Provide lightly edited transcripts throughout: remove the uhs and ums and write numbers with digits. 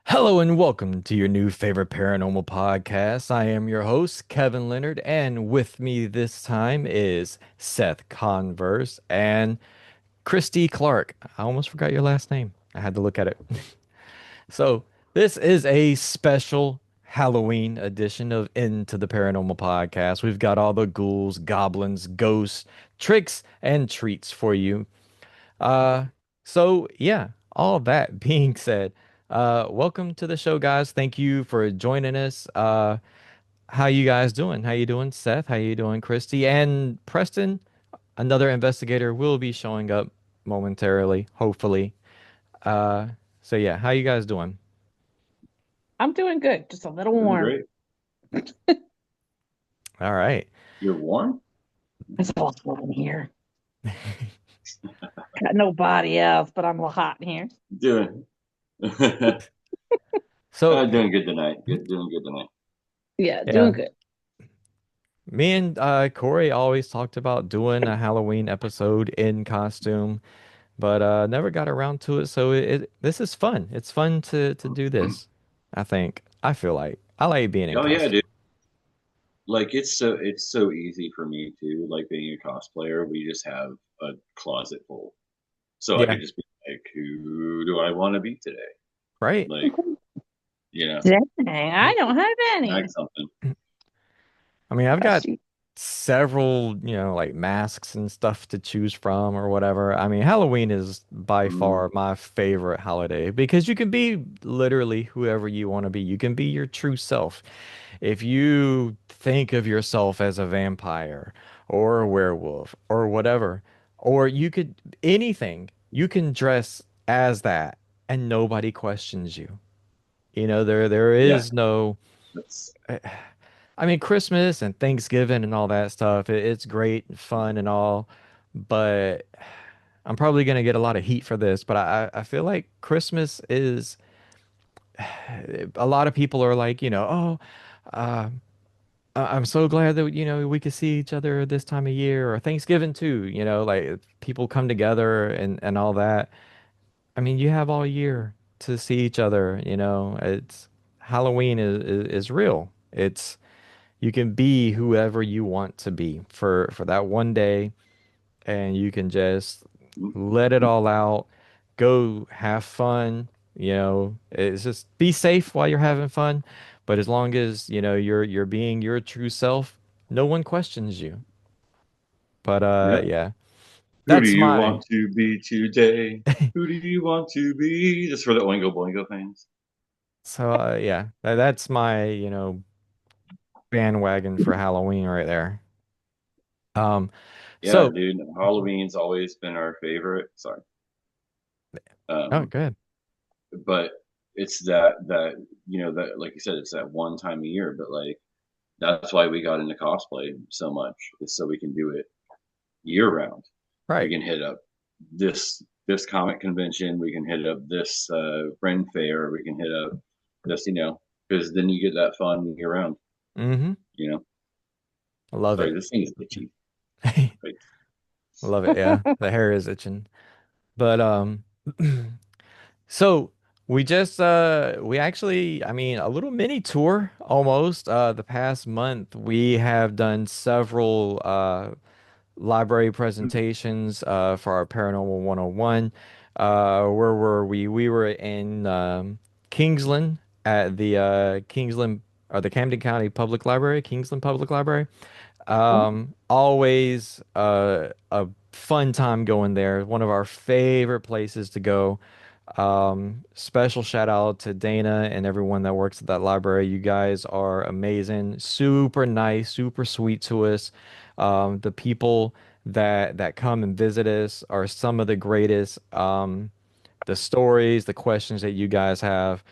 Hello and welcome to your new favorite paranormal podcast. I am your host, Kevin Leonard, and with me this time is Seth Converse and Christy Clark. I almost forgot your last name. I had to look at it. So, this is a special Halloween edition of Into the Paranormal Podcast. We've got all the ghouls, goblins, ghosts, tricks, and treats for you. Uh, so yeah, all that being said, welcome to the show, guys. Thank you for joining us. How you guys doing? How you doing, Seth? How you doing, Christy? And Preston, another investigator, will be showing up momentarily, hopefully. Uh, so yeah, how you guys doing? I'm doing good, just a little Doing warm. great. All right. You're warm? It's awful in here. Got nobody else, but I'm hot in here. Doing So doing good tonight. Doing good tonight. Yeah, doing yeah, good. me and Corey always talked about doing a Halloween episode in costume, but never got around to it. So this is fun. It's fun to do this. I think. I feel like I like being in Oh yeah, costume. dude. Like it's so easy for me to like being a cosplayer. We just have a closet full. So I Yeah, could just be like, who do I want to be today? right. Like, you know, Dang, I don't have any. act something. I mean, I've got She- several, like masks and stuff to choose from or whatever. I mean, Halloween is by Mm, far my favorite holiday because you can be literally whoever you want to be. You can be your true self. If you think of yourself as a vampire or a werewolf or whatever, or you could anything, you can dress as that and nobody questions you. There yeah, is no that's I mean Christmas and Thanksgiving and all that stuff. It's great and fun and all, but I'm probably gonna get a lot of heat for this, but I feel like Christmas is a lot of people are like, oh, uh, I'm so glad that we could see each other this time of year or Thanksgiving too, like people come together and all that. I mean, you have all year to see each other, It's Halloween is real. It's you can be whoever you want to be for that one day and you can just mm, let it all out, go have fun, it's just be safe while you're having fun, but as long as, you're being your true self, no one questions you. But yeah. yeah, Who do that's you my want to be today? Who do you want to be? Just for the Oingo Boingo fans. so yeah, that's my, bandwagon for Halloween right there. Um Yeah, so dude. Halloween's always been our favorite. Sorry. oh Um, good. but it's that that like you said, it's that one time a year. But like that's why we got into cosplay so much, is so we can do it year round. We Right. can hit up this comic convention. We can hit up this Ren fair. We can hit up this, because then you get that fun year round. Mm-hmm. You know. I love Sorry, it. this thing is itchy. Like, I love it. Yeah. The hair is itching. But so we actually, I mean, a little mini tour almost. The past month we have done several library presentations for our Paranormal 101. Where were we? We were in Kingsland at the Kingsland or the Camden County Public Library, Kingsland Public Library. Always a fun time going there. One of our favorite places to go. Special shout out to Dana and everyone that works at that library. You guys are amazing, super nice, super sweet to us. The people that come and visit us are some of the greatest. The stories, the questions that you guys have.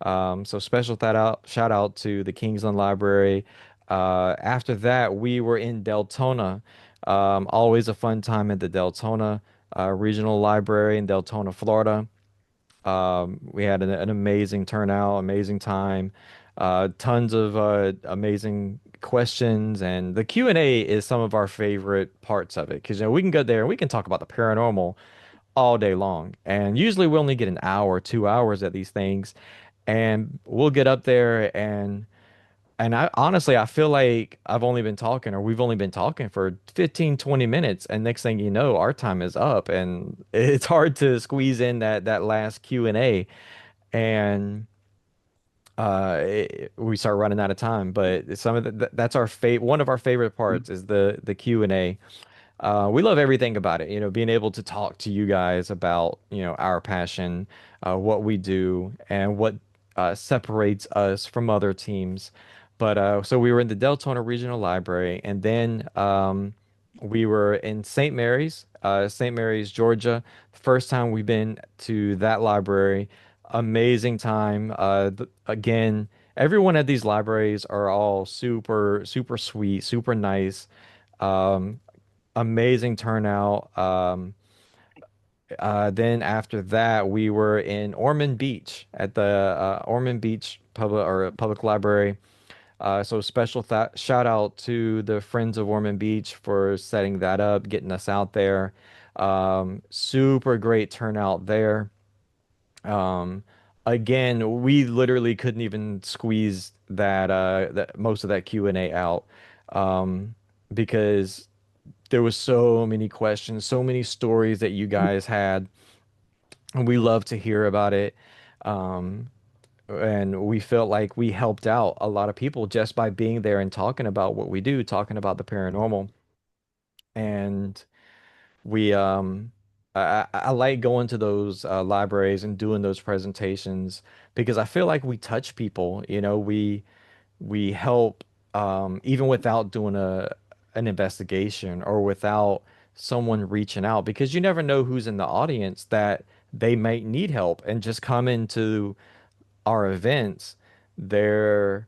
So special shout out to the Kingsland Library. After that, we were in Deltona. Always a fun time at the Deltona Regional Library in Deltona, Florida. We had an amazing turnout, amazing time, tons of amazing questions, and the Q&A is some of our favorite parts of it because we can go there and we can talk about the paranormal all day long. And usually we only get an hour, 2 hours at these things. and we'll get up there and I honestly, I feel like I've only been talking, or we've only been talking for 15, 20 minutes, and next thing you know, our time is up, and it's hard to squeeze in that last Q&A, and we start running out of time. But some of that's our favorite. One of our favorite parts is the Q&A. We love everything about it, being able to talk to you guys about, our passion, what we do, and what separates us from other teams. But so we were in the Deltona Regional Library, and then we were in St. Mary's, Georgia. First time we've been to that library. Amazing time. Again, everyone at these libraries are all super, super sweet, super nice. Um, Amazing turnout. Then after that, we were in Ormond Beach at the Ormond Beach Public Library. So special th shout out to the Friends of Ormond Beach for setting that up, getting us out there. Super great turnout there. Um, Again, we literally couldn't even squeeze that most of that Q&A out because there was so many questions, so many stories that you guys had, and we love to hear about it. Um, and we felt like we helped out a lot of people just by being there and talking about what we do, talking about the paranormal. And we, I like going to those libraries and doing those presentations because I feel like we touch people. We help even without doing a an investigation or without someone reaching out because you never know who's in the audience that they might need help and just come into our events, they're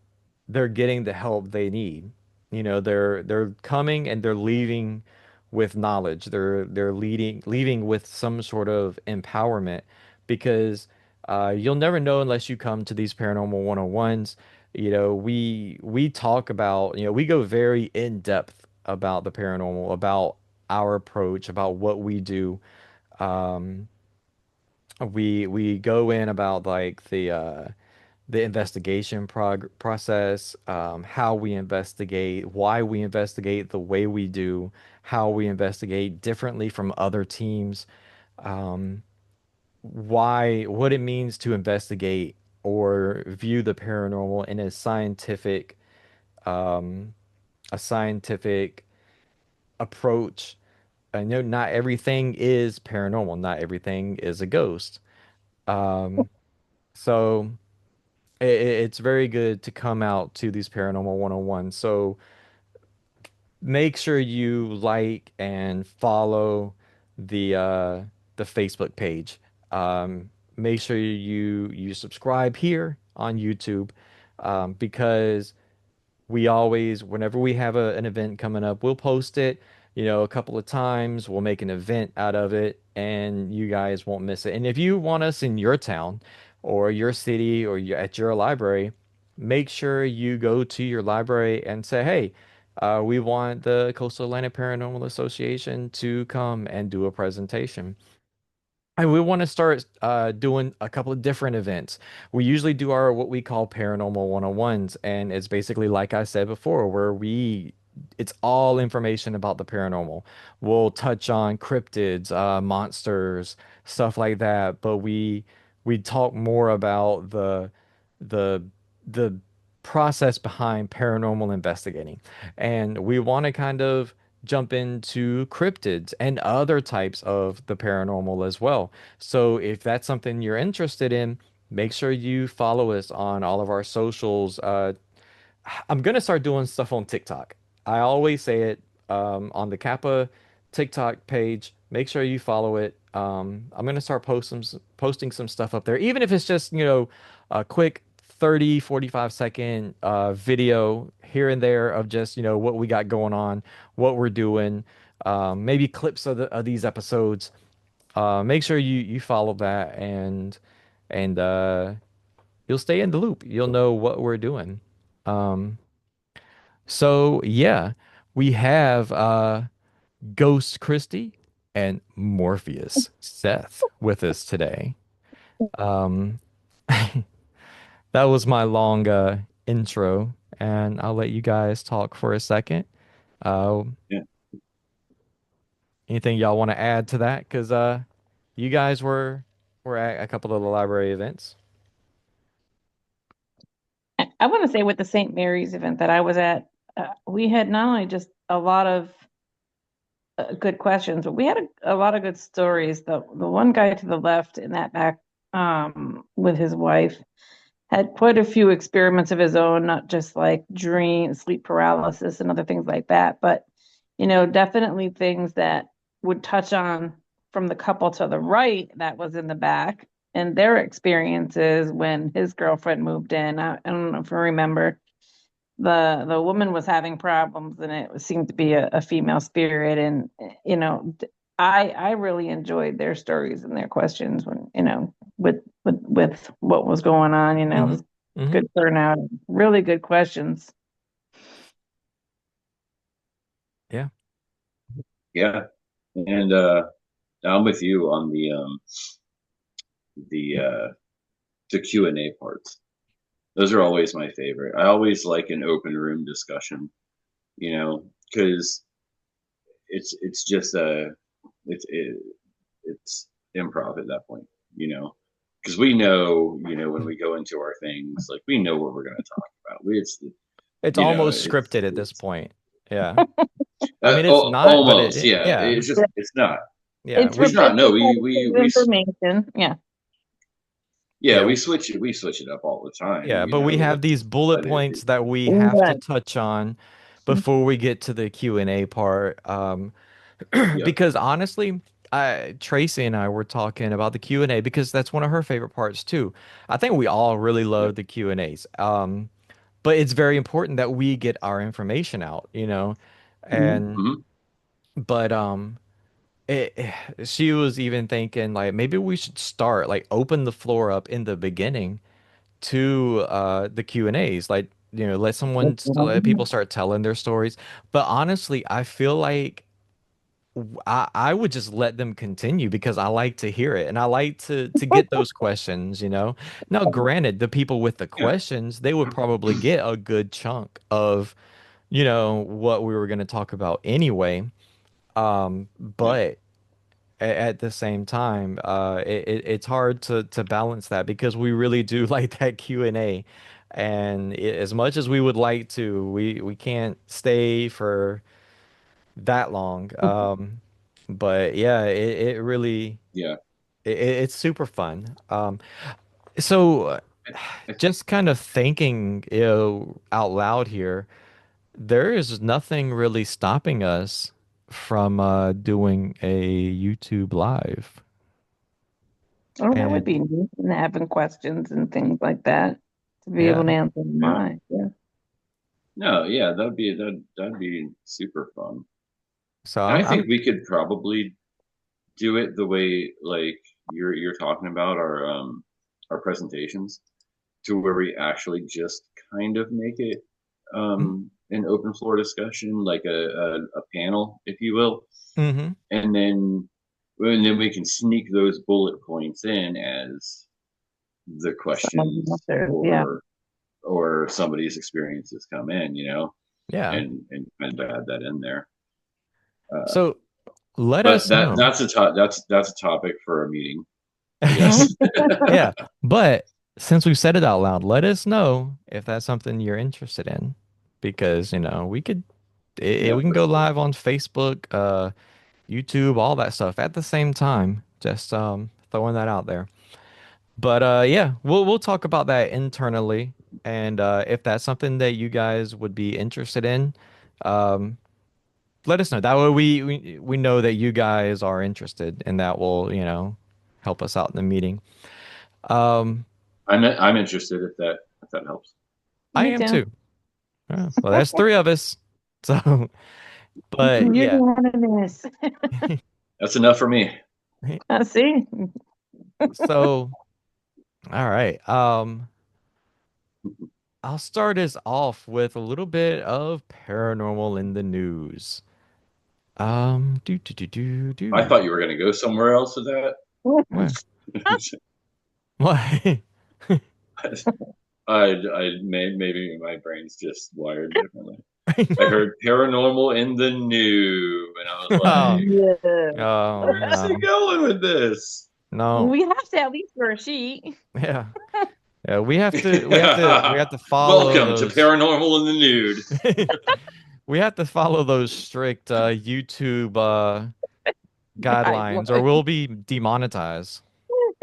they're getting the help they need. They're coming and they're leaving with knowledge. They're leaving with some sort of empowerment because you'll never know unless you come to these paranormal 101s. We talk about, we go very in depth about the paranormal, about our approach, about what we do. Um, we go in about like the investigation process, how we investigate, why we investigate the way we do, how we investigate differently from other teams, um, what it means to investigate or view the paranormal in um, a scientific approach. I know not everything is paranormal, not everything is a ghost. Um, so. It's very good to come out to these Paranormal 101. So make sure you like and follow the Facebook page. Make sure you subscribe here on YouTube because we always, whenever we have an event coming up, we'll post it, a couple of times. We'll make an event out of it, and you guys won't miss it. And if you want us in your town or your city or at your library, make sure you go to your library and say, hey, we want the Coastal Atlantic Paranormal Association to come and do a presentation. And we want to start doing a couple of different events. We usually do our what we call paranormal 101s, and it's basically like I said before, where it's all information about the paranormal. We'll touch on cryptids, monsters, stuff like that, but we talk more about the the process behind paranormal investigating. And we want to kind of jump into cryptids and other types of the paranormal as well. So if that's something you're interested in, make sure you follow us on all of our socials. I'm gonna start doing stuff on TikTok. I always say it on the Kappa TikTok page. Make sure you follow it. I'm gonna start posting some stuff up there, even if it's just, a quick 30, 45-second video here and there of just, what we got going on, what we're doing, maybe clips of these episodes. Make sure you follow that and you'll stay in the loop. You'll know what we're doing. Um, so yeah, we have Ghost Christie and Morpheus Seth with us today. Um, that was my long intro, and I'll let you guys talk for a second. Uh, Yeah. Anything y'all want to add to that? Because you guys were at a couple of the library events. I want to say with the St. Mary's event that I was at, we had not only just a lot of good questions, but we had a lot of good stories. The one guy to the left in that back with his wife had quite a few experiments of his own, not just like dream, sleep paralysis and other things like that, but definitely things that would touch on from the couple to the right that was in the back and their experiences when his girlfriend moved in. I don't know if you remember. The woman was having problems and it seemed to be a female spirit, and I really enjoyed their stories and their questions when with what was going on. It Hmm. was Hmm. good turnout, really good questions. Yeah. Yeah. And I'm with you on the the Q&A parts. Those are always my favorite. I always like an open room discussion, because it's just it's improv at that point, because we know, when we go into our things, like we know what we're going to talk about. It's You know, almost scripted at this it's point. Yeah. I mean, it's not, but almost, yeah. yeah. It's not. Yeah. It's It's not. it's No, repetitive information. Yeah. yeah, Yeah. we switch it up all the time. Yeah, but we have these bullet But points that we have to Right. touch on before we get to the Q&A part. yeah, Because honestly, Tracy and I were talking about the Q&A because that's one of her favorite parts too. I think we all really yeah, love the Q&As. But it's very important that we get our information out, you know. And hmm but it, she was even thinking like maybe we should start like open the floor up in the beginning to the Q&As, like let let people start telling their stories. But honestly, I feel like I would just let them continue because I like to hear it and I like to get those questions, you know. Now, granted, the people with the yeah, questions, they would probably get a good chunk of, what we were going to talk about anyway. yeah. But at the same time, it's hard to balance that because we really do like that Q&A. And as much as we would like to, we can't stay for that long. But yeah, it really Yeah. it's super fun. So I, I, just kind of thinking, out loud here, there is nothing really stopping us from doing a YouTube live. Oh, that would And be neat, and having questions and things like that to be able to yeah, answer them yeah. live. Yeah. No, yeah, that'd be super fun. so And I I'm think we could probably do it the way like you're talking about our presentations, to where we actually just kind of make it an open floor discussion, like a panel, if you will, mm-hmm. and then we can sneak those bullet points in as the Some of them questions yeah. or somebody's experiences come in, Yeah. and kind of add that in there. Uh, So let but us know. that's a topic for a meeting, I guess. Yeah, but since we've said it out loud, let us know if that's something you're interested in, because we could Yeah, we can for go sure. live on Facebook, YouTube, all that stuff at the same time. Just throwing that out there. But yeah, we'll talk about that internally, and if that's something that you guys would be interested in, um, let us know. That way we know that you guys are interested, and that will help us out in the meeting. Um, I'm interested if that helps. I Me am too. too. Well, that's three of us. So, but You're the yeah. one in this. That's enough for me. I see. So, all right. I'll start us off with a little bit of paranormal in the news. Do do do do I do. thought you were going to go somewhere else with that. What? What? Maybe my brain's just wired differently. I heard paranormal in the new, and I was Oh, like, Yeah. oh "Where's he no, going with this?" no, We have to at least for a sheet. yeah, yeah. We have to follow Welcome to those. paranormal in the nude. We have to follow those strict YouTube guidelines, or Guideline. we'll be demonetized. We'll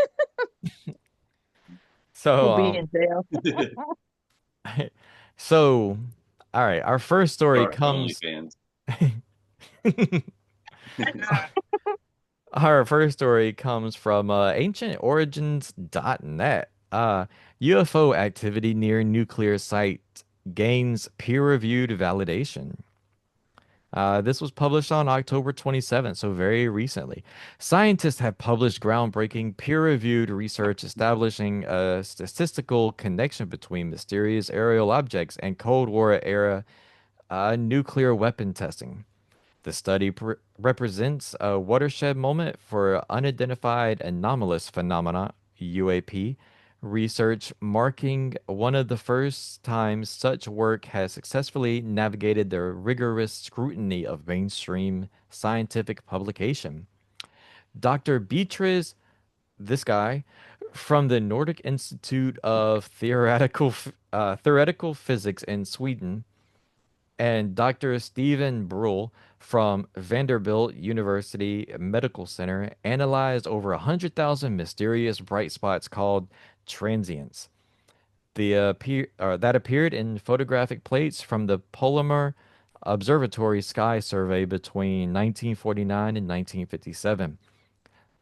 So, be in jail. so, all right. Our first story Sorry, comes. OnlyFans. Our first story comes from ancientorigins.net. UFO activity near nuclear site gains peer-reviewed validation. This was published on October 27th, so very recently. Scientists have published groundbreaking peer-reviewed research establishing a statistical connection between mysterious aerial objects and Cold War era nuclear weapon testing. The study represents a watershed moment for unidentified anomalous phenomena (UAP) research, marking one of the first times such work has successfully navigated the rigorous scrutiny of mainstream scientific publication. Dr. Beatrice, this guy, from the Nordic Institute of Theoretical Physics in Sweden, and Dr. Stephen Bruhl from Vanderbilt University Medical Center analyzed over 100,000 mysterious bright spots called transients. That appeared in photographic plates from the Polymer Observatory Sky Survey between 1949 and 1957.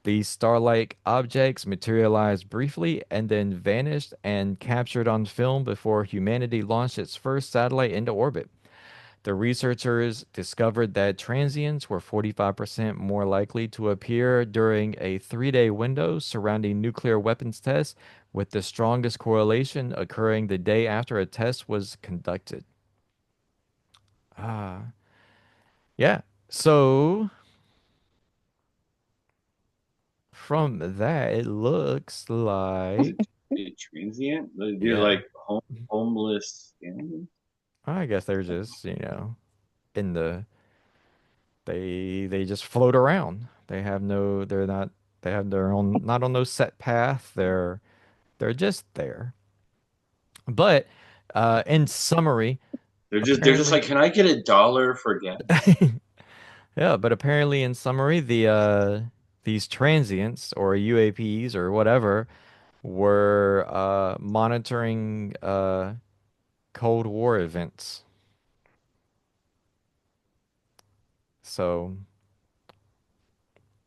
These star-like objects materialized briefly and then vanished and captured on film before humanity launched its first satellite into orbit. The researchers discovered that transients were 45% more likely to appear during a 3-day window surrounding nuclear weapons tests, with the strongest correlation occurring the day after a test was conducted. Ah, yeah. So from that, it looks like, A transient? They're yeah, like homeless aliens? I guess they're just, in the they just float around. They have their own not on no set path. They're just there. But in summary, They're just apparently like, can I get $1 for gas? yeah, but apparently in summary, these transients or UAPs or whatever were monitoring Cold War events. So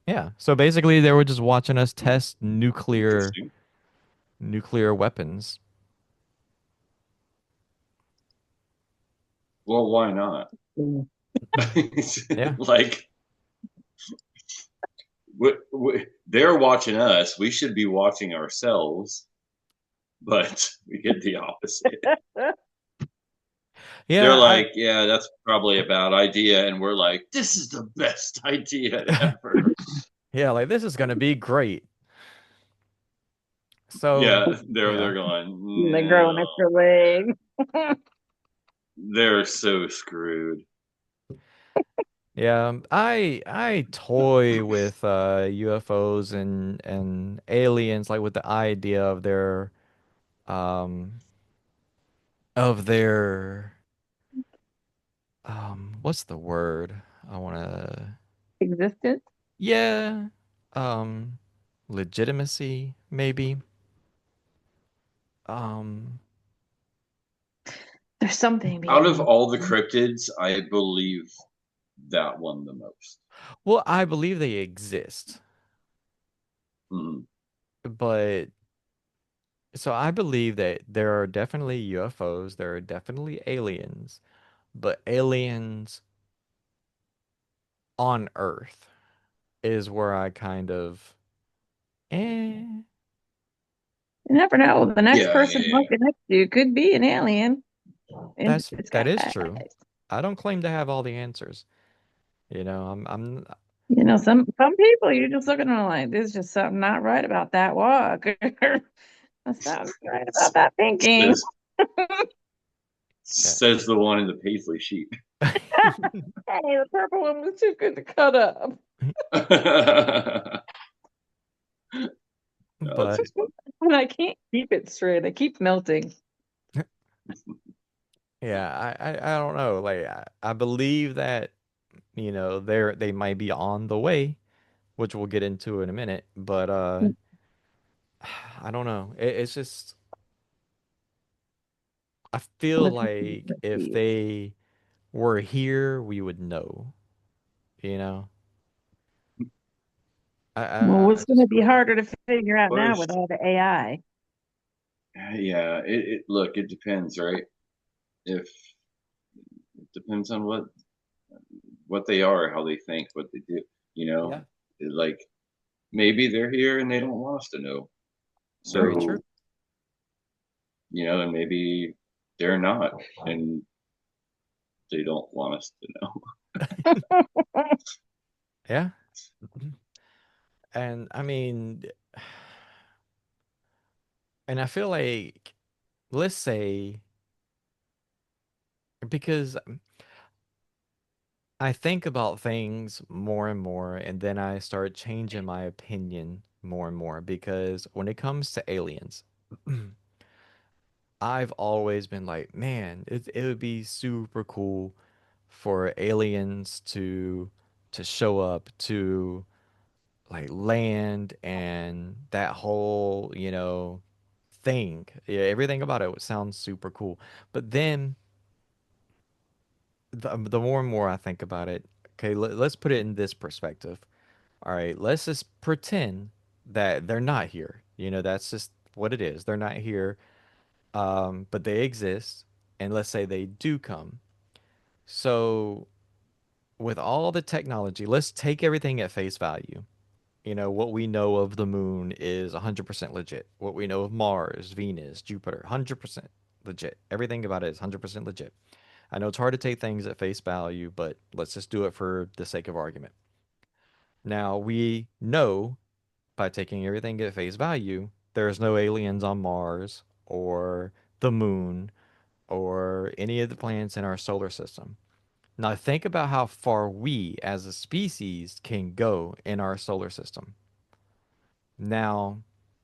yeah, so basically they were just watching us test Interesting. nuclear weapons. Well, why not? Mm. Yeah. Like, they're watching us. We should be watching ourselves, but we get the opposite. They're Yeah, like, yeah, that's probably a bad idea. And we're like, this is the best idea ever. yeah, like this is gonna be great. So, Yeah, they're yeah. going, They grow an no. extra leg. They're so screwed. Yeah, I toy with UFOs and aliens, like with the idea um of their what's the word? I wanna Existence. Yeah. Um Legitimacy, maybe. Um There's something Out of behind. all the cryptids, I believe that one the most. well, I believe they exist, Mhm. but so I believe that there are definitely UFOs, there are definitely aliens, but aliens on Earth is where I kind of eh. You never know. The next Yeah, person yeah, yeah. walking next to you could be an alien in That is disguise. true. I don't claim to have all the answers. I'm Some people you're just looking at them like there's just something not right about that walk. sounds right about that thinking. Says Yeah. says the one in the paisley sheet. Hey, the purple one was too good to cut up. No, that's But just fun. And I can't keep it straight. I keep melting. yeah, I don't know. Like I believe that, they might be on the way, which we'll get into in a minute, but I don't know. It's just I feel Let's like if see. they were here, we would know, you know? Well, I it's going just to be feel like harder to figure out now with Pushed. all the AI. Yeah, it look, it depends, right? If it depends on what they are, how they think, what they do. You know, yeah, like maybe they're here and they don't want us to know. very true. So and maybe they're not, and they don't want us to know. Yeah. And I mean, and I feel like, let's say, because I think about things more and more, and then I start changing my opinion more and more. Because when it comes to aliens, I've always been like, man, it would be super cool for aliens to show up to like land and that whole, thing. Yeah, everything about it sounds super cool. But then the more and more I think about it, okay, let's put it in this perspective. All right, let's just pretend that they're not here. That's just what it is. They're not here, but they exist. And let's say they do come. So, with all the technology, let's take everything at face value. What we know of the moon is 100% legit. What we know of Mars, Venus, Jupiter, 100% legit. Everything about it is 100% legit. I know it's hard to take things at face value, but let's just do it for the sake of argument. Now, we know by taking everything at face value, there's no aliens on Mars or the moon or any of the planets in our solar system. Now, think about how far we as a species can go in our solar system. Now,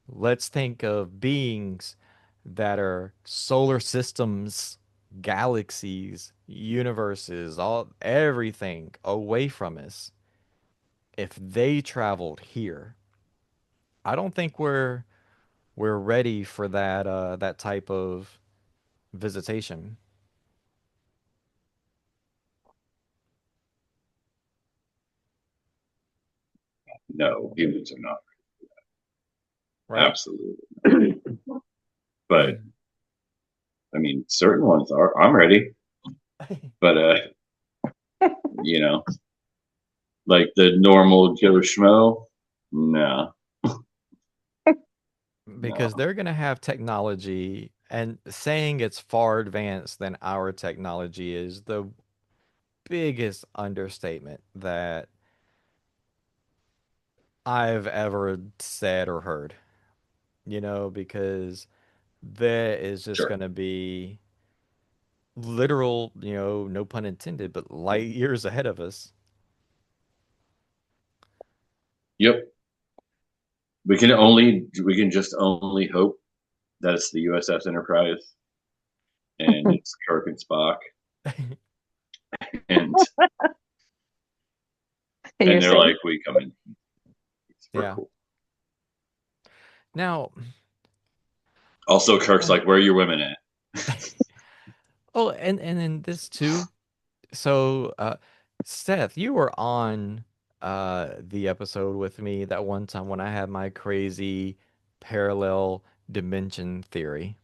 let's think of beings that are solar systems, galaxies, universes, all everything away from us. If they traveled here, I don't think we're ready for that type of visitation, No, humans are not. right? Absolutely. But I mean, certain ones are. I'm ready, but you know, like the normal Joe Schmo, no, Because no, they're going to have technology, and saying it's far advanced than our technology is the biggest understatement that I've ever said or heard, because there is just sure. going to be literal, no pun intended, but light years ahead of us. Yep. We can just only hope that it's the USS Enterprise and it's Kirk and Spock and You're and they're saying like, we come in, we're Yeah. cool. Now, Also, Kirk's like, where are your women at? oh, and in this too. So, Seth, you were on the episode with me that one time when I had my crazy parallel dimension theory.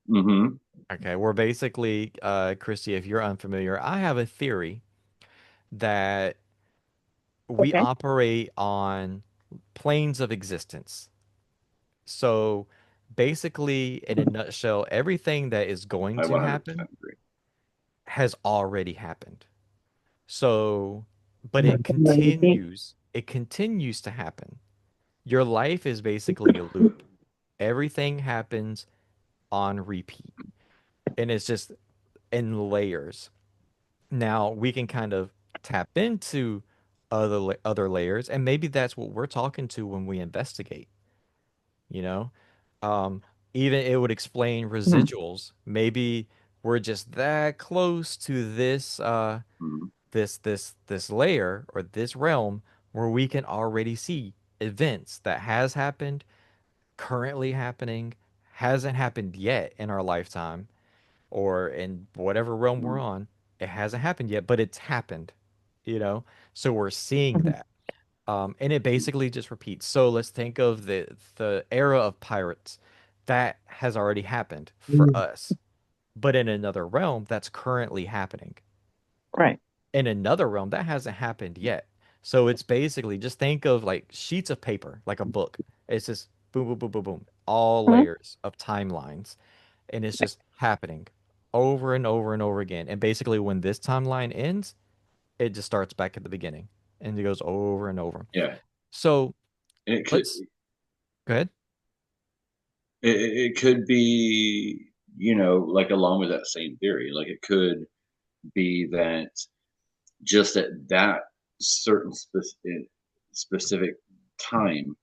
Mm-hmm. Okay, we're basically, Christy, if you're unfamiliar, I have a theory that we okay. operate on planes of existence. So basically, in a nutshell, everything that is going I to 100% happen agree. has already happened. So, but What do you it continues to happen. Your life is basically a loop. Everything happens on repeat, and it's just in layers. Now we can kind of tap into other layers, and maybe that's what we're talking to when we investigate, you know? Um, Even it would explain Mhm. residuals. Maybe we're just that close to Mhm. this layer or this realm where we can already see events that has happened, currently happening, hasn't happened yet in our lifetime, or in whatever realm we're Mhm. on. It hasn't happened yet, but it's happened, you know? So we're seeing Mhm. that. And it basically just repeats. So let's think of the era of pirates. That has already happened for Mhm. us, but in another realm, that's currently happening. Right. In another realm, that hasn't happened yet. So it's basically just think of like sheets of paper, like a book. It's just boom, boom, boom, boom, boom, all Mhm. layers of timelines, and it's just happening over and over and over again. And basically, when this timeline ends, it just starts back at the beginning, and it goes over and over. Yeah, So it could let's go ahead. it could be, like along with that same theory, like it could be that just at that certain specific time,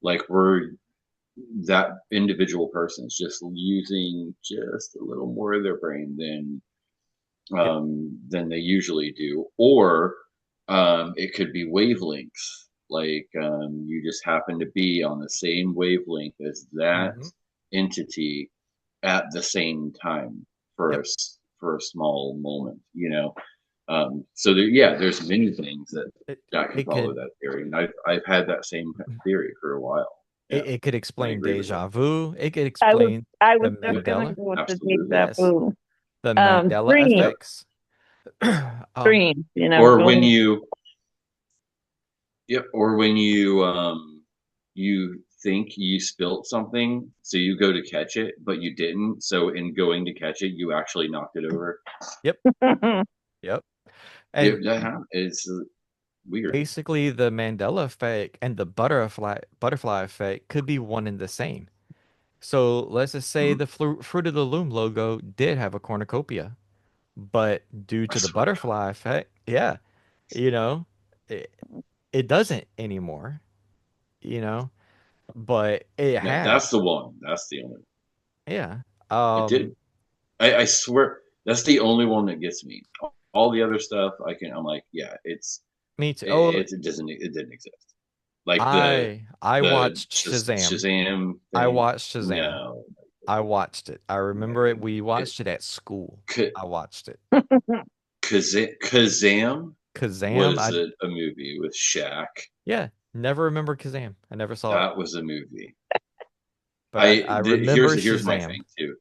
like we're that individual person is just using just a little more of their brain Yep. than they usually do, or it could be wavelengths. Like you just happen to be on the same wavelength as that Hmm. entity at the same time for Yep. for a small moment. So there, yeah, there's many things It that can it follow could that theory, and I've had that same theory for a while. Yeah, it could I explain agree with it. deja vu. It could I was explain I the was just gonna Mandela. go with the Absolutely. deja Yes, vu. the Mandela Dreams, Yep. effects. dreams, Or when going. you Yep, or when you think you spilt something, so you go to catch it, but you didn't. So in going to catch it, you actually knocked it over. Yep. Yep. Yeah, And it's weird. basically, the Mandela effect and the butterfly effect could be one and the same. So let's just say Mhm. the Fruit of the Loom logo did have a cornucopia, but due I to the swear to God. butterfly effect, yeah, you know, it, it doesn't anymore, you know, but it Yeah, had, that's the one. That's the only one. yeah. It did. Um, I swear that's the only one that gets me. All the other stuff I'm like, yeah, Me too. Oh, it didn't exist. Like I the watched Shazam. Shazam I thing. watched Shazam. No, I watched it. I remember it. man. We watched it at school. K- I watched it. Kazam Kazam, was a movie with Shaq. yeah, never remember Kazam. I never saw it, That was a movie. but I remember Here's my Shazam. thing too.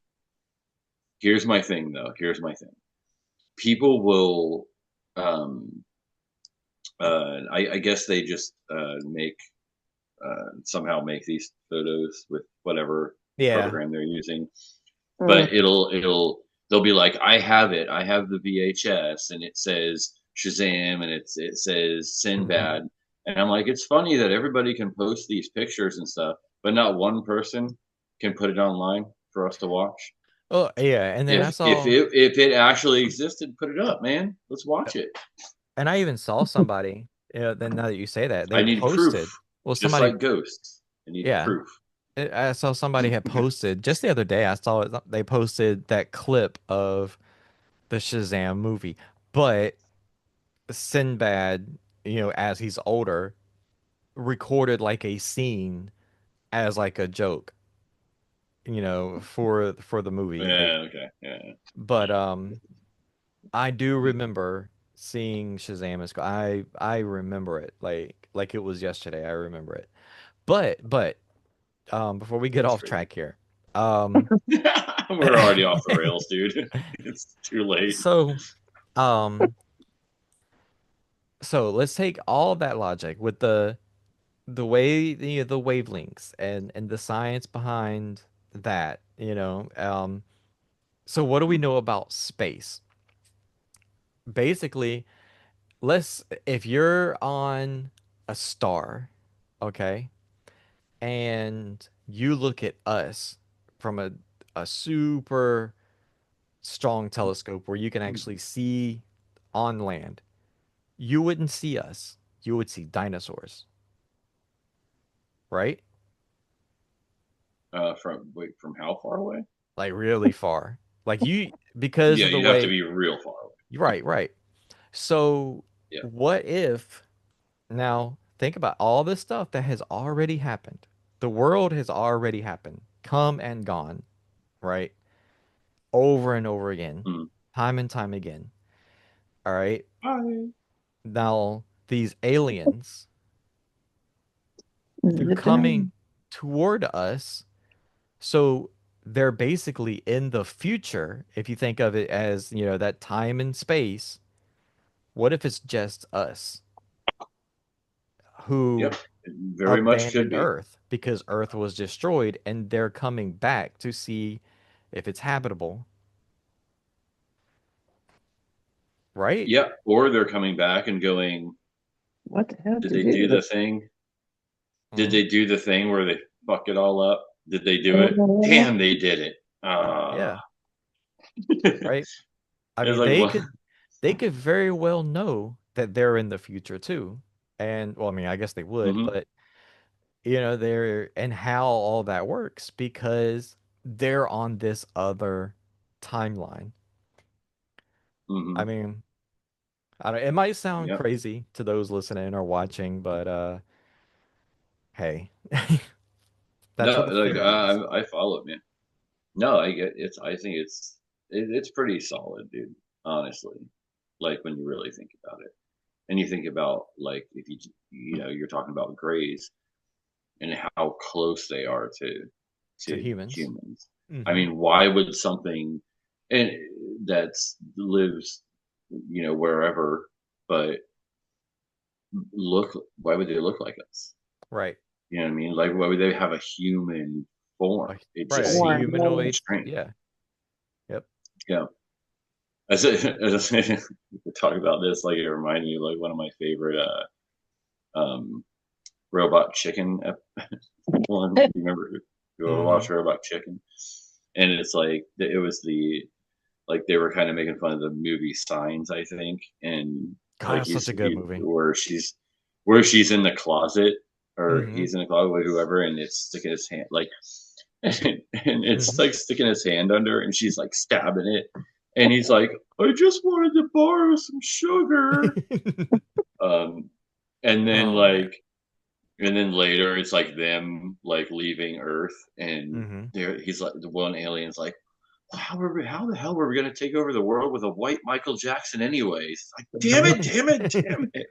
Here's my thing though. Here's my thing. People will, um, I guess they just make somehow make these photos with whatever Yeah. program they're using, Mm. but they'll be like, I have it. I have the VHS, and it says Shazam, and it says Hmm. Sinbad, and I'm like, it's funny that everybody can post these pictures and stuff, but not one person can put it online for us to watch. Oh, yeah, and then I saw, If it actually existed, put it up, man. Let's watch it. and I even saw somebody. Then now that you say that, I they need proof, posted. Well, just somebody, like ghosts. I need yeah, proof. I saw somebody had posted just the other day. I saw it. They posted that clip of the Shazam movie, but Sinbad, as he's older, recorded like a scene as like a joke, for the movie. Like, Yeah, okay, yeah. but I do remember seeing Shazam as I remember it like it was yesterday. I remember it. But before we get That's off crazy. track here, um We're already off the rails, dude. It's too late. so um so let's take all of that logic with the way the wavelengths and the science behind that. So what do we know about space? Basically, if you're on a star, okay, and you look at us from a super strong telescope where you can actually see on land, you wouldn't see us. You would see dinosaurs, right? From how far away? Like really far. Like because Yeah, of the you'd have to way, be real far away. right, right. So Yeah. what if now think about all this stuff that has already happened. The world has already happened, come and gone, right? Over and over again, Mm. time and time again. All right. Hi. Now, these aliens, they're The coming dome. toward us. So they're basically in the future. If you think of it as, that time and space, what if it's just us Yep. who It very much could abandoned be. Earth because Earth was destroyed and they're coming back to see if it's habitable, right? Yep. Or they're coming back and going, What the hell did to they do do with the thing? Did Hmm. they do the thing where they fuck it all up? Did they do it? it? Damn, they did it. Yeah, It's right. I mean, like what? they could very well know that they're in the future too. And well, I mean, I guess they would, Hmm. but they're and how all that works because they're on this other timeline. I Hmm. mean, I don't, it might sound Yep. crazy to those listening or watching, but hey, that's No, what the like theory is. I follow it, man. No, I get it's. I think it's pretty solid, dude. Honestly, like when you really think about it, and you think about like if you're talking about grays and how close they are To to humans. humans. I Hmm. mean, why would something and that's lives wherever, but look why would they look like us? Right. You know what I mean? Like why would they have a human form? It Right. A just seems humanoid. strange. Yeah. Yep. Yeah. We talk about this, like it reminded me of like one of my favorite robot chicken one. You remember you ever Hmm. watch Robot Chicken? And it's like it was like they were kind of making fun of the movie Signs, I think, and God, like that's such a good movie. where she's in the closet or Hmm. he's in the closet with whoever, and it's sticking his hand like, and it's Hmm. like sticking his hand under, and she's like stabbing it, and he's like, I just wanted to borrow some sugar, um, and then Oh man. like and then later, it's like them like leaving Earth, and Hmm. he's like the one alien's like, how the hell were we gonna take over the world with a white Michael Jackson anyways? It's like, damn it, damn it, damn it.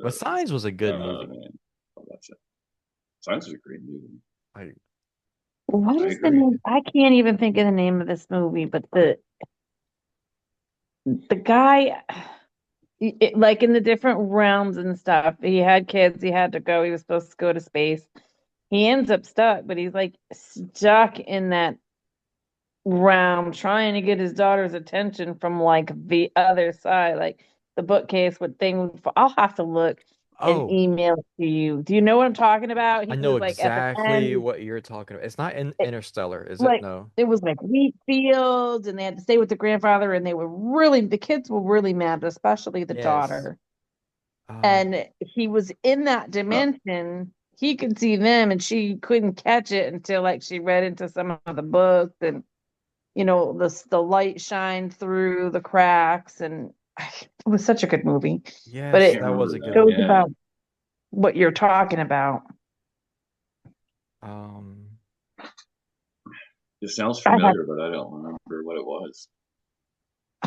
But Signs was a good Oh movie. man, oh, that's it. Science is a great movie. Like, What I is the agree. name? I can't even think of the name of this movie, but the guy, like in the different realms and stuff, he had kids, he had to go, he was supposed to go to space. He ends up stuck, but he's like stuck in that realm trying to get his daughter's attention from like the other side, like the bookcase with thing. I'll have to look and oh, email it to you. Do you know what I'm talking about? I He know was like at the exactly end, what you're talking about. It's not in it, Interstellar, is it? like No. it was like wheat fields, and they had to stay with the grandfather, and the kids were really mad, especially the Yes. daughter. Oh, And he was in that Huh. dimension. He could see them, and she couldn't catch it until like she read into some of the books, and the light shined through the cracks, and it was such a good movie. I But yes, can't it that was remember a good that. goes movie. Yeah. about what you're talking about. Um, It sounds I have, familiar, but I don't remember what it was.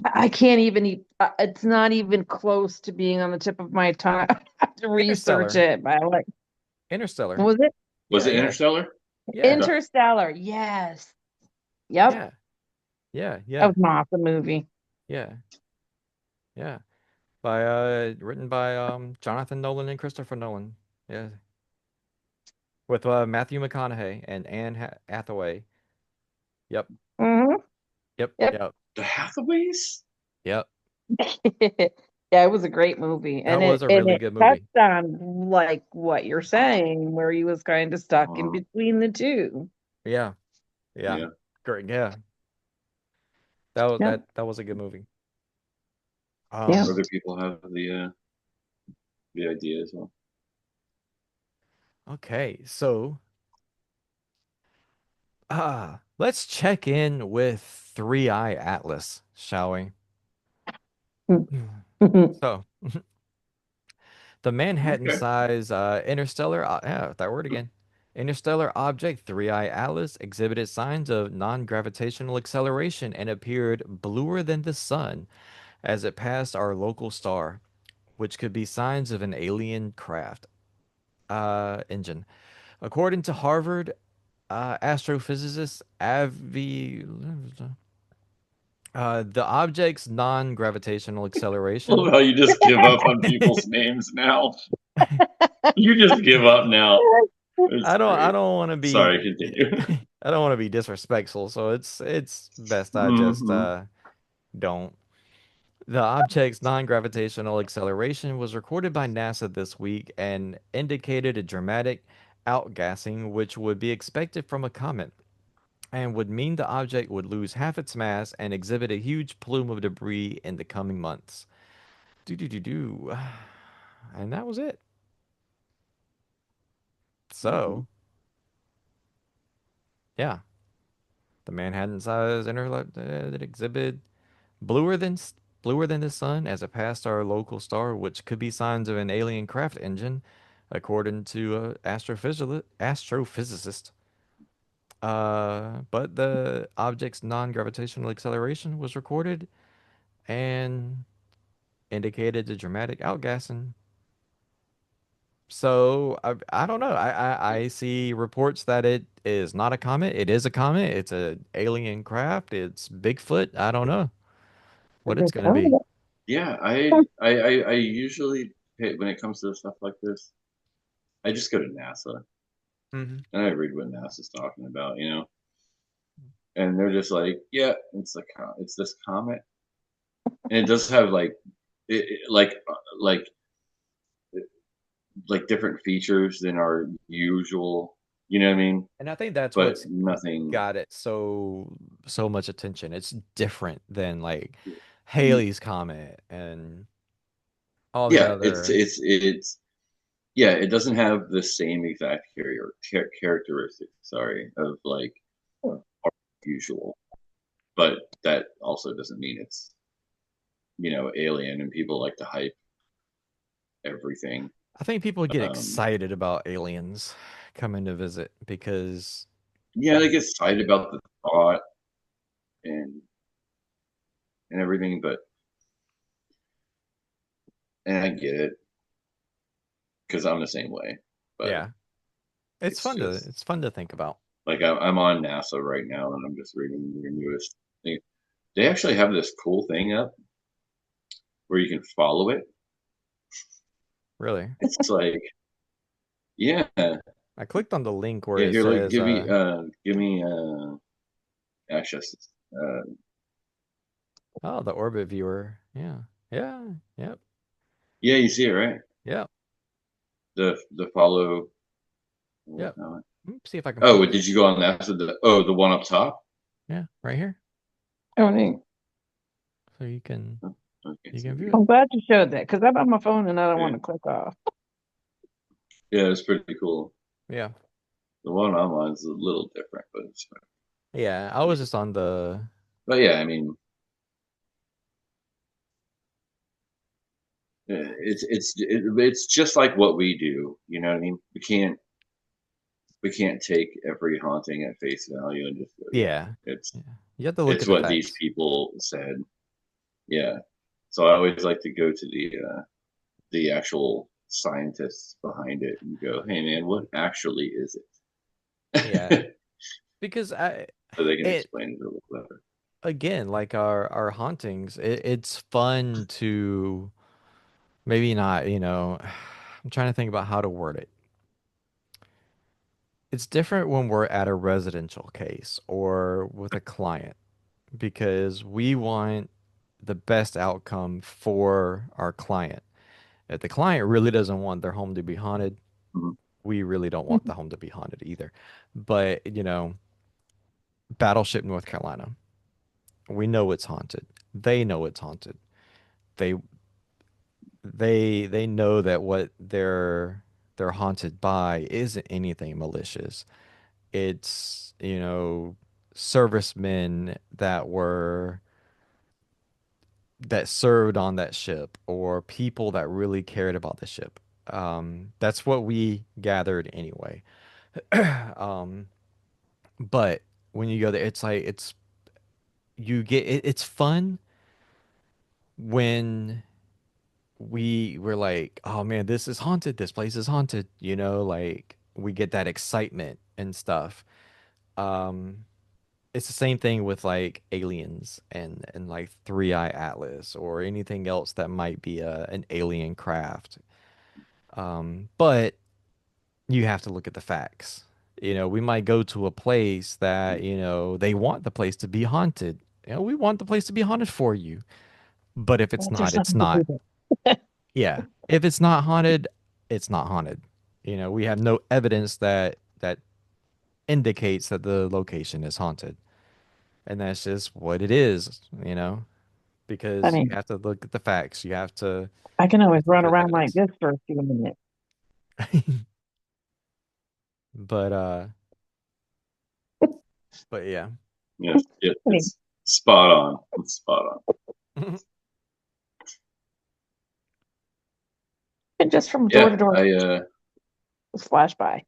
I can't even. It's not even close to being on the tip of my tongue. I have to research Interstellar. it. But I like, Interstellar. was it Was Yeah, it yeah, Interstellar? yeah, Okay. Interstellar? Yes. Yep. yeah, yeah, That yeah, was an awesome movie. yeah, yeah. By written by Jonathan Nolan and Christopher Nolan. Yeah, with Matthew McConaughey and Hathaway. Yep, Hmm. yep, Yep. yep, The Hathaways? yep. Yeah, it was a great movie, That and was it a and really it good movie. touched on like what you're saying, where he was kind of stuck in Uh, between the two. Yeah, yeah, yeah. great. Yeah, that was Yep. that was a good movie. Yeah. Other people have the idea as well. Okay, so let's check in with Three Eye Atlas, shall we? So, the Okay. Manhattan-sized interstellar, yeah, that word again. Interstellar object Three Eye Atlas exhibited signs of non-gravitational acceleration and appeared bluer than the sun as it passed our local star, which could be signs of an alien craft engine. According to Harvard astrophysicist Avi, the object's non-gravitational Love acceleration. how you just give up on people's names now. You just give up now. It's I great. don't want to Sorry, be continue. I don't want to be disrespectful, so it's best I just Hmm. don't. The object's non-gravitational acceleration was recorded by NASA this week and indicated a dramatic outgassing which would be expected from a comet and would mean the object would lose half its mass and exhibit a huge plume of debris in the coming months. Do do do do. And that was it. So, yeah, the Manhattan-sized interlock that exhibit bluer than bluer than the sun as it passed our local star, which could be signs of an alien craft engine, according to astrophysicist. But the object's non-gravitational acceleration was recorded and indicated the dramatic outgassing. So I don't know. I see reports that it is not a comet. It is a comet. It's a alien craft. It's Bigfoot. I don't know what it's gonna be. Yeah, I usually when it comes to stuff like this, I just go to NASA Hmm. and I read what NASA's talking about, and they're just like, yeah, it's this comet, and it does have like like different features than our usual, you know what I mean? And I think that's But what's nothing. got it so much attention. It's different than like Haley's Comet and all the Yeah, other. yeah, it doesn't have the same exact characteristics, sorry, of like usual, but that also doesn't mean it's alien, and people like to hype everything. I think people get Um, excited about aliens coming to visit because yeah, they get excited about the thought and everything, but and I get it because I'm the same way, but yeah, it's it's fun to just think about. like I'm on NASA right now and I'm just reading their newest thing. They actually have this cool thing up where you can follow it. Really. It's like, yeah, yeah. I clicked on the link where it Here, like, says give me access. Uh, oh, the orbit viewer. Yeah. Yeah. Yep. yeah, you see it, right? Yep. The follow and Yep. whatnot. See if I can Oh, post. did you go on that? So the one up top? Yeah, right here. Oh, neat. So Oh, okay, you so can view we it. I'm glad you showed that because I'm on my phone and I don't want yeah, to click off. yeah, it's pretty cool. Yeah. The one I'm on is a little different, but it's fine. Yeah, I was just on the But yeah, I mean, it's just like what we do. You know what I mean? We can't take every haunting at face value and just go, yeah, yeah. it's Yeah. You have to look it's at the what these facts. people said. Yeah. So I always like to go to the actual scientists behind it and go, hey man, what actually is Yeah. it? Because I So they can it explain it a little better. again, like our hauntings, it's fun to maybe not, I'm trying to think about how to word it. It's different when we're at a residential case or with a client because we want the best outcome for our client. If the client really doesn't want their home to be haunted, Mhm. we really don't want the home to be haunted either. But, Battleship North Carolina, we know it's haunted. They know it's haunted. They they know that what they're haunted by isn't anything malicious. It's, servicemen that served on that ship or people that really cared about the ship. That's what we gathered anyway. um, but when you go there, it's like it's fun when we were like, oh man, this is haunted. This place is haunted. Like we get that excitement and stuff. Um, it's the same thing with like aliens and like Three Eye Atlas or anything else that might be an alien craft. But you have to look at the facts. We might go to a place that, they want the place to be haunted. We want the place to be haunted for you. But if it's Well, there's not, it's nothing to not. do there. Yeah. If it's not haunted, it's not haunted. We have no evidence that indicates that the location is haunted. And that's just what it is, I because you mean, have to look at the facts. You have to I can always look run at around like evidence. this for a few minutes. But but yeah. Yes, I mean, it's spot on. It's spot on. and just from door Yeah, to door, flash by.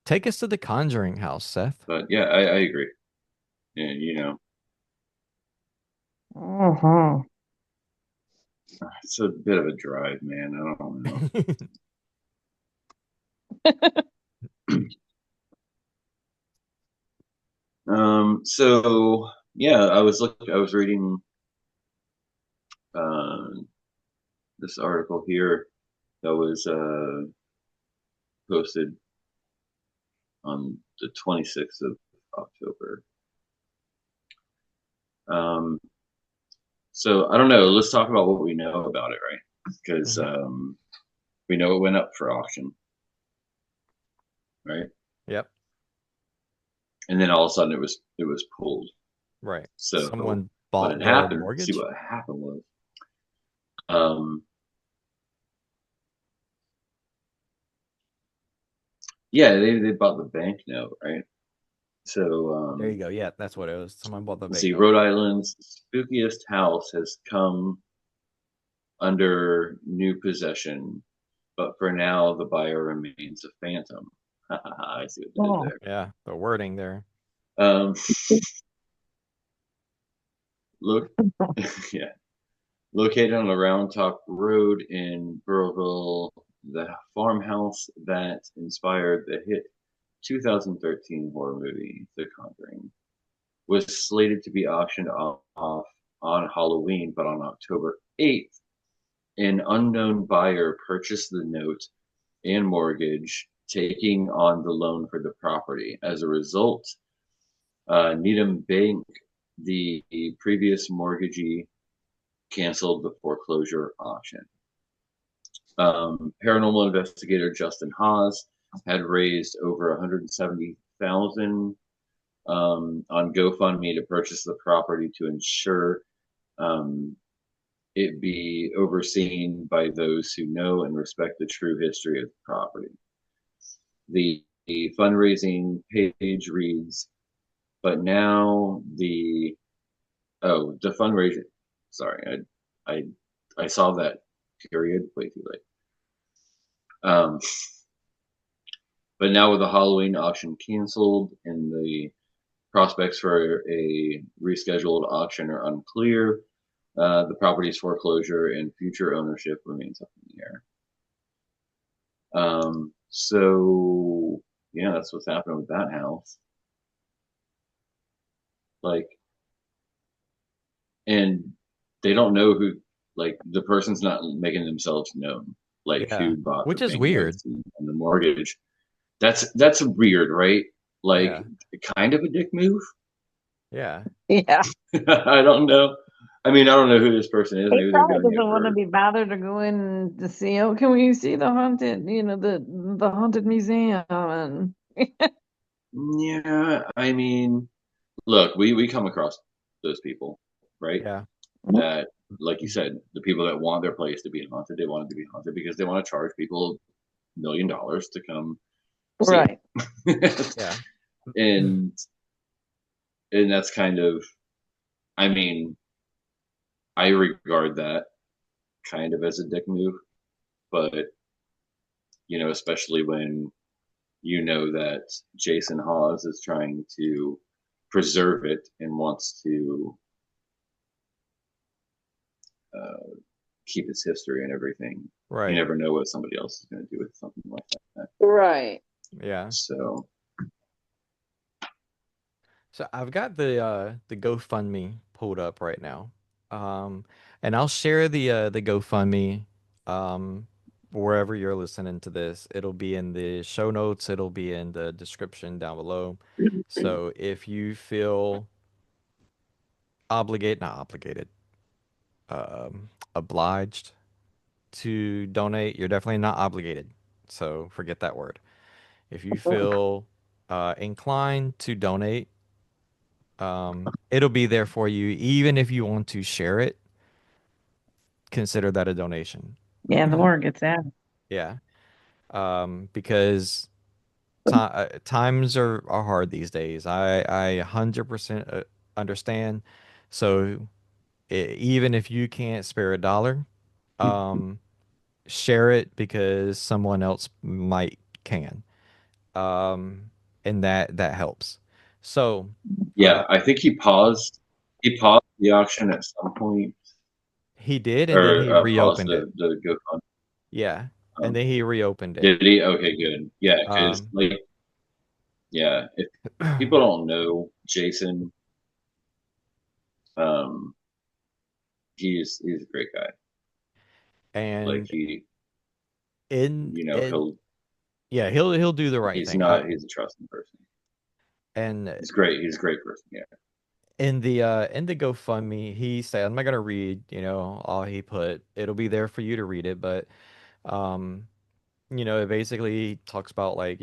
Take us to the Conjuring house, Seth. but yeah, I agree. And Uh-huh. it's a bit of a drive, man. I don't know. So yeah, I was reading uh, this article here that was posted on the 26th of October. Um, so I don't know. Let's talk about what we know about it, right? Because Hmm. we know it went up for auction, right? Yep. And then all of a sudden it was pulled. Right. So Someone bought the see mortgage. what happened was, um, yeah, they bought the bank note, right? So There you go. Yeah, that's what it was. Someone bought the let's bank see, note. Rhode Island's spookiest house has come under new possession, but for now the buyer remains a phantom. I see what they did Oh, there. Yeah, the wording there. Um, look, yeah, located on the Round Top Road in Burrillville, the farmhouse that inspired the hit 2013 horror movie The Conjuring was slated to be auctioned off on Halloween, but on October 8th, an unknown buyer purchased the note and mortgage, taking on the loan for the property. As a result, Needham Bank, the previous mortgagee, canceled the foreclosure auction. Paranormal investigator Justin Hawes had raised over 170,000 on GoFundMe to purchase the property to ensure um, it be overseen by those who know and respect the true history of the property. The fundraising page reads, but now the fundraising. Sorry, I I saw that period way too late. Um, but now with the Halloween auction canceled and the prospects for a rescheduled auction are unclear, the property's foreclosure and future ownership remains up in the air. So yeah, that's what's happening with that house. Like, and they don't know who, like, the person's not making themselves known, like Yeah, who bought the which is bank weird. notes and the mortgage. That's weird, right? Like, Yeah. kind of a dick move. Yeah. Yeah. I don't know. I mean, I don't know who this person is. He Maybe they've probably known you doesn't want to for. be bothered to go in to see, oh, can we see the haunted, the haunted museum and Yeah, I mean, look, we come across those people, right? Yeah. That, like you said, the people that want their place to be haunted, they want it to be haunted because they want to charge people $1 million to come see right. it. Yeah. and and that's kind of, I mean, I regard that kind of as a dick move, but especially when that Jason Hawes is trying to preserve it and wants to uh, keep its history and everything. You Right. never know what somebody else is going to do with something like that. Right. Yeah. So So I've got the GoFundMe pulled up right now. Um and I'll share the GoFundMe um wherever you're listening to this. It'll be in the show notes, it'll be in the description down below. So if you feel not obligated, obliged to donate, you're definitely not obligated. So forget that word. If you feel inclined to donate, it'll be there for you. Even if you want to share it, consider that a donation. Yeah, the more it gets out. Yeah. Because times are hard these days. I 100% understand. So even if you can't spare a dollar, um, share it because someone else might can. Um, and that helps. So, yeah, I think he paused the auction at some point, he did, and then or he paused reopened it. the GoFundMe. Yeah, and Um, then he reopened it. did he? Okay, good. Yeah, because Um, yeah, if people don't know Jason, um, he's a great guy. Like and in he'll yeah, he'll do the right he's thing. not he's a trusting person. And He's great. He's a great person. Yeah. in the GoFundMe, he said, I'm not gonna read, all he put. It'll be there for you to read it, but um, it basically talks about like,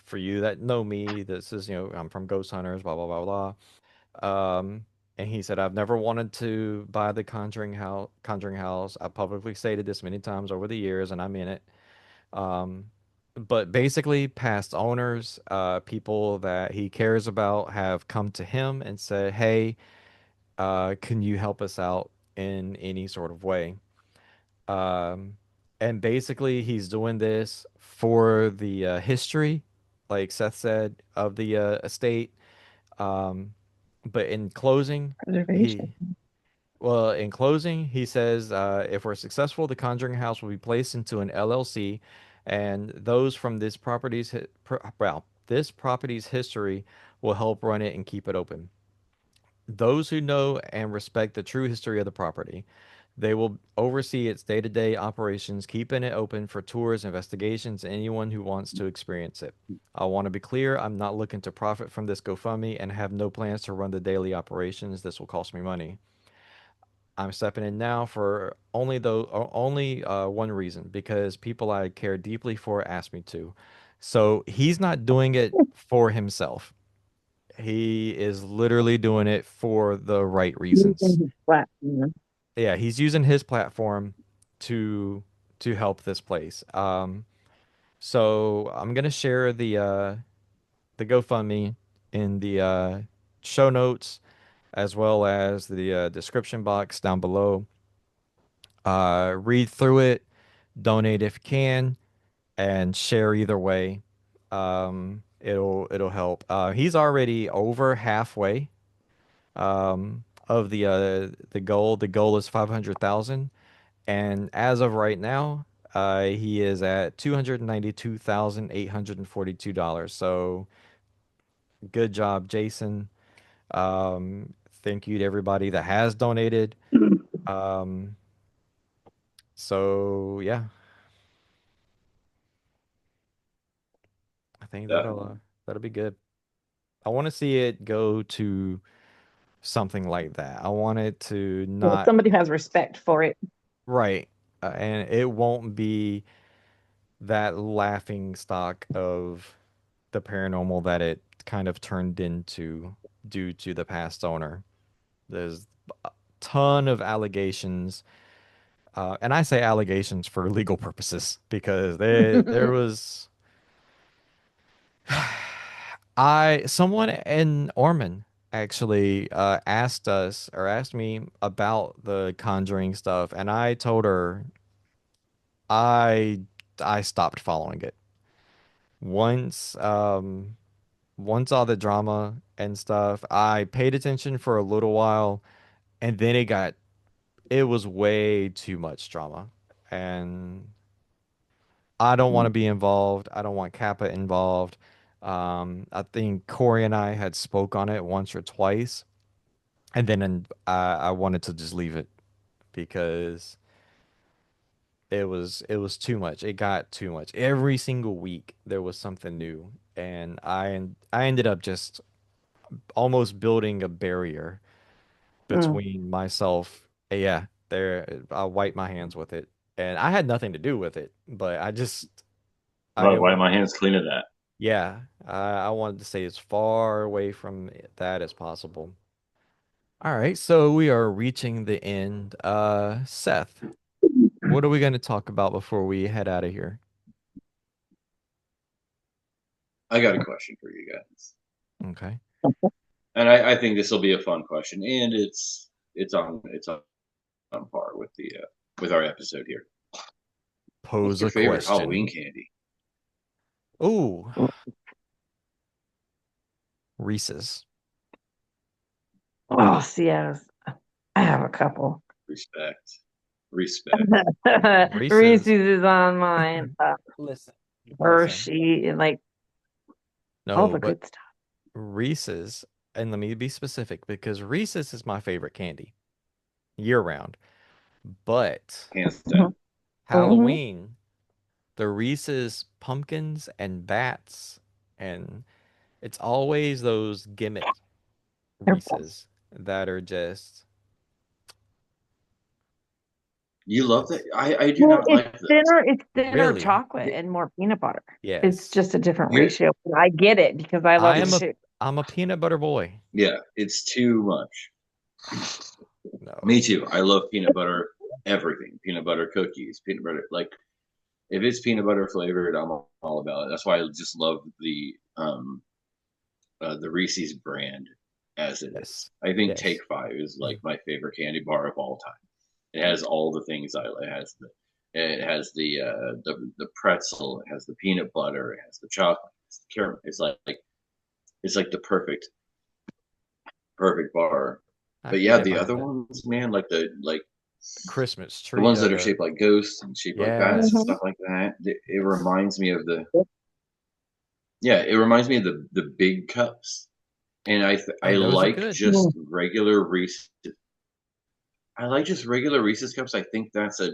for you that know me, this is, I'm from Ghost Hunters, blah blah blah blah. And he said, I've never wanted to buy the Conjuring House. I publicly stated this many times over the years, and I mean it. Um, but basically, past owners, people that he cares about, have come to him and said, "Hey, can you help us out in any sort of way?" Um, and basically, he's doing this for the history, like Seth said, of the estate. Um, but in closing, Preservation. he well, in closing, he says, if we're successful, the Conjuring House will be placed into an LLC, and those from this property's history will help run it and keep it open. Those who know and respect the true history of the property, they will oversee its day-to-day operations, keeping it open for tours, investigations, and anyone who wants to experience it. I want to be clear, I'm not looking to profit from this GoFundMe and have no plans to run the daily operations. This will cost me money. I'm stepping in now for only one reason, because people I care deeply for asked me to. So he's not doing it for himself. He is literally doing it for the right reasons. Using his platform. Yeah, he's using his platform to help this place. So I'm gonna share the GoFundMe in the show notes, as well as the description box down below. Read through it, donate if you can, and share either way. It'll help. He's already over halfway of the goal. The goal is 500,000, and as of right now, he is at $292,842. So good job, Jason. Thank you to everybody that has donated. Um, so yeah, I think Definitely. that'll be good. I want to see it go to something like that. I want it to Well, not somebody who has respect for it. right, and it won't be that laughing stock of the paranormal that it kind of turned into due to the past owner. There's a ton of allegations, and I say allegations for legal purposes because there was I someone in Ormond actually asked me about the Conjuring stuff, and I told her I I stopped following it once. Once all the drama and stuff, I paid attention for a little while, and then it was way too much drama, and I don't want to be involved. I don't want Kappa involved. I think Corey and I had spoke on it once or twice, and then I wanted to just leave it because it was too much. It got too much. Every single week there was something new, and I ended up just almost building a barrier Mm. between myself. Yeah, I wiped my hands with it, and I had nothing to do with it, but I Why are didn't. my hands clean of that? Yeah, I wanted to stay as far away from that as possible. All right, so we are reaching the end. Seth, what are we going to talk about before we head out of here? I got a question for you guys, Okay, and I think this will be a fun question, and it's on par with our episode here. What's pose your a favorite Halloween question. candy? Ooh, Reese's. Oh, yes. I have a couple. Respect, respect. Reese's Reese's. is on mine. Listen, listen. Hershey and like all No, the but good stuff. Reese's, and let me be specific because Reese's is my favorite candy year round. But Hands Mhm. down. Mhm. Halloween, the Reese's pumpkins and bats, and it's always those gimmick They're best. Reese's that are just You love that? it's I do Well, not like those. it's thinner really chocolate and more peanut butter. It's yes. just a different Here, ratio. I get it because I love I them am a it's too. I'm a peanut butter boy. yeah, it's too much. Me No. too. I love peanut butter everything. Peanut butter cookies, peanut butter like if it's peanut butter flavored, I'm all about it. That's why I just love the Reese's brand as it is. Yes. I think Take Yes. Five is like my favorite candy bar of all time. It has all the things I like. It has the pretzel. It has the peanut butter. It has the chocolate. It's the caramel. It's like the perfect bar. I But can yeah, get the other behind it. ones, man, Christmas the tree ones that are shaped like ghosts and shaped like bats and yes. Mhm. stuff like that. It Yes. reminds me of it reminds me of the big cups. And I Oh, those are like good. just regular Reese. I like just regular Reese's cups. I think that's a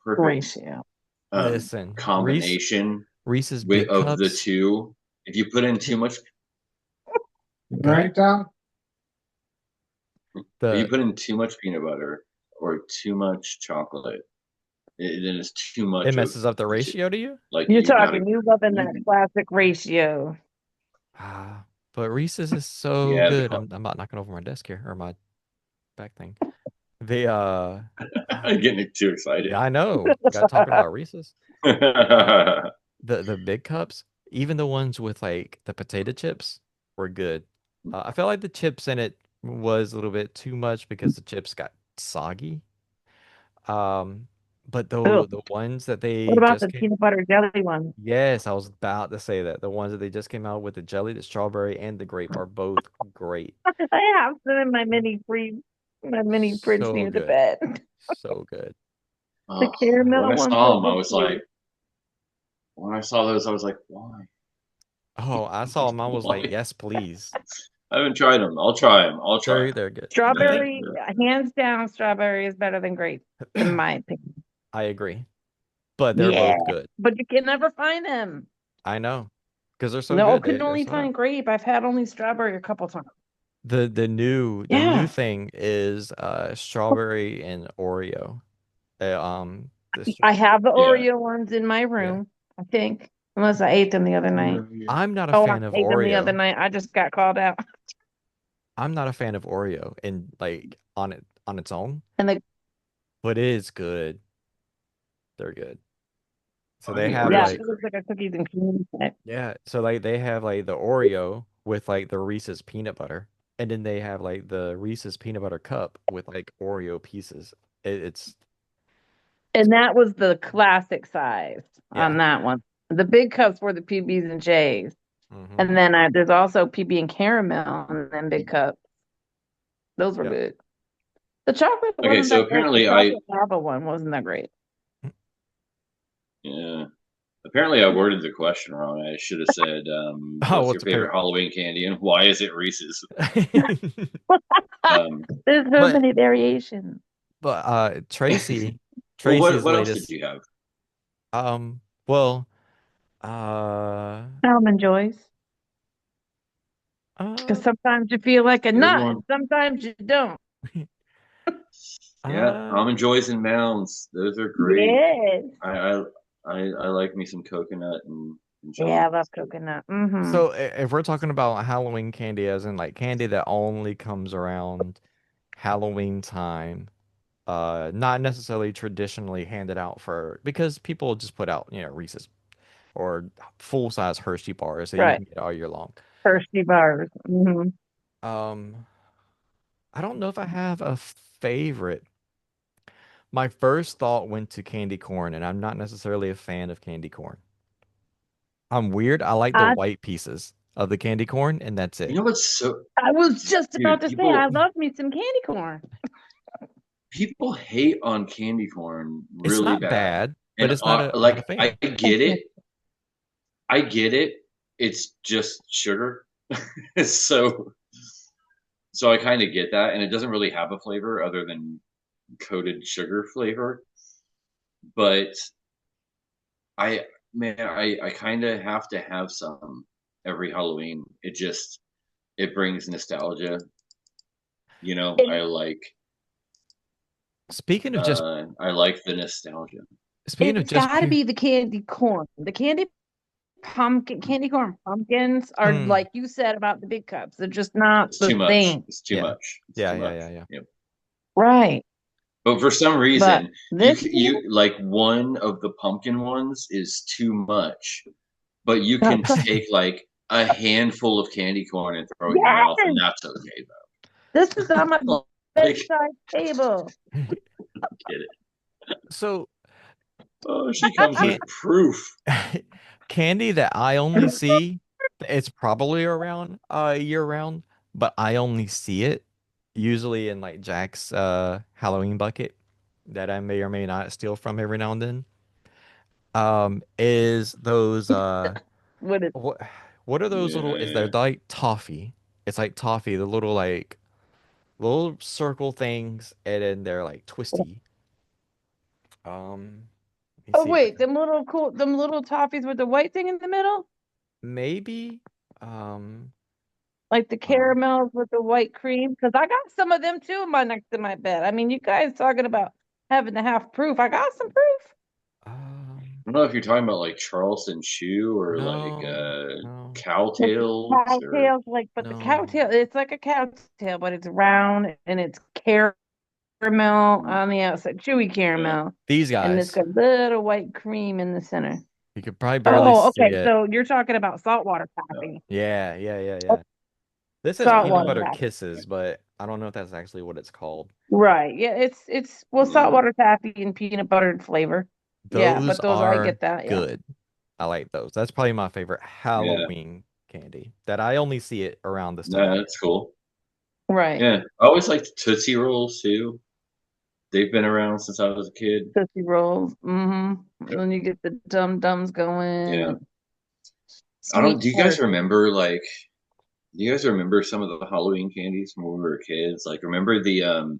perfect Ratio. Listen, combination Reese's big of the cups. two. If you put in too much, Okay. Right, Tom? if you The put in too much peanut butter or too much chocolate, then it's too it much of messes up the the two. ratio to you? Like You're you gotta, talking, you loving that you, classic ratio. Ah, but Reese's is so yeah, good. I'm about knocking over my desk here or my back thing. The I'm getting too excited. yeah, I know. Got talking about Reese's. Uh the big cups, even the ones with like the potato chips were good. I felt like the chips in it was a little bit too much because the chips got soggy. Um, but Ugh. the ones that What they about just the came, peanut butter jelly one? yes, I was about to say that. The ones that they just came out with the jelly, the strawberry, and the grape are both great. I have some in my mini fridge So near the good. bed. So good. The Oh, when caramel I ones saw are them, I good was too. like, when I saw those, I was like, why? Oh, I saw them. I was like, Why? yes, please. I haven't tried them. I'll try them. I'll try them. They're good. Strawberry, hands down, strawberry is better than grape, in my opinion. I agree. But they're Yeah, both good. but you can never find them. I know. Because they're so No, good. couldn't They're only sold out. find grape. I've had only strawberry a couple times. The new Yeah. thing is strawberry and Oreo. This I have the Yeah. Oreo ones in my yeah. room, I think. Unless I ate them the other night. I'm not a Oh, I fan of ate them the other Oreo. night. I just got called out. I'm not a fan of Oreo and like on its own, And the but it is good. They're good. So I they think have yeah, Oreos are it like looks like a cookies and cream type. yeah, so like they have like the Oreo with like the Reese's peanut butter, and then they have like the Reese's peanut butter cup with like Oreo pieces. It's And that was the classic size yeah. on that one. The big cups were the PBs and J's. Hmm. And then there's also PB and caramel and then big cups. Those were Yep. good. The chocolate okay. wasn't So that great. The apparently, chocolate lava one wasn't that great. yeah. Apparently, I worded the question wrong. I should have said, Oh, "What's your what's the favorite? favorite Halloween candy and why is it Reese's?" Um, There's so But many variations. well, Tracy's what else did latest you have? well uh Almond joys. uh Because sometimes you feel like a Good nut one. and sometimes you don't. Yeah, uh almond joys and mounds. Those are great. Yes. I I like me some coconut and Yeah, I love chocolates too. coconut. Mm-hmm. so if we're talking about Halloween candy as in like candy that only comes around Halloween time, not necessarily traditionally handed out for because people just put out, Reese's or full size Hershey bars that you Right. can get all year long. Hershey bars. Mm-hmm. Um, I don't know if I have a favorite. My first thought went to candy corn, and I'm not necessarily a fan of candy corn. I'm weird. I like the I white pieces of the candy corn, and that's You it. know what's so I was just about dude? to say I love me some candy corn. People hate on candy corn It's really not bad, bad, but and it's not a I'm not a like I fan. get it. I get it. It's just sugar, so I kind of get that, and it doesn't really have a flavor other than coated sugar flavor. But I man, I kind of have to have some every Halloween. It brings nostalgia. You know, It, Speaking of just I like the nostalgia. speaking of it's just got to pure, be the candy corn. The candy corn pumpkins are mm, like you said about the big cups. They're just not It's the too much. same. It's too yeah, much. It's yeah, too yeah, much. yeah, yeah. Yep. Right. But for some But reason, this you like one of the pumpkin ones is too much, but you not can take like a handful of candy corn and throw it in your mouth, and yes, that's okay this is on my though. Like, bedside table. get it? So Oh, she comes can with proof. candy that I only see, it's probably around year round, but I only see it usually in like Jack's Halloween bucket that I may or may not steal from every now and then. Is those What is what what are those little is they're Yeah. like toffee. It's like toffee, the little like little circle things and then they're like twisty. Let me oh see if I wait, can them little toffees with the white thing in the middle? maybe um Like the uh, caramels with the white cream? Because I got some of them too in my next to my bed. I mean, you guys talking about having to have proof. I got some proof. um I don't know if you're talking about like Charleston Chew or like no, no, With the Cowtails or cowtails, like, but the no. cowtail, it's like a cowtail, but it's round and it's caramel on the outside, chewy yeah. caramel, These and it's guys, got little white cream in the center. you could probably barely Oh, see okay. it. So you're talking about saltwater Yeah. taffy. Yeah, yeah, yeah, Oh, yeah. This is peanut saltwater Uh, butter taffy. kisses, but I don't know if that's actually what it's called. Right. Yeah, it's well, yeah. saltwater taffy and peanut butter flavor. Yeah, Those but those I are get that. Yeah. good. I like those. That's probably my favorite Yeah. Halloween candy that I only see it around this time No, of year. that's cool. Right. Yeah. I always liked Tootsie Rolls too. They've been around since I was a kid. Tootsie rolls. Mm-hmm. And Yep. then you get the dum dums going Yeah. and I don't sweet do you guys tarts. remember like do you guys remember some of the Halloween candies from when we were kids? Like remember the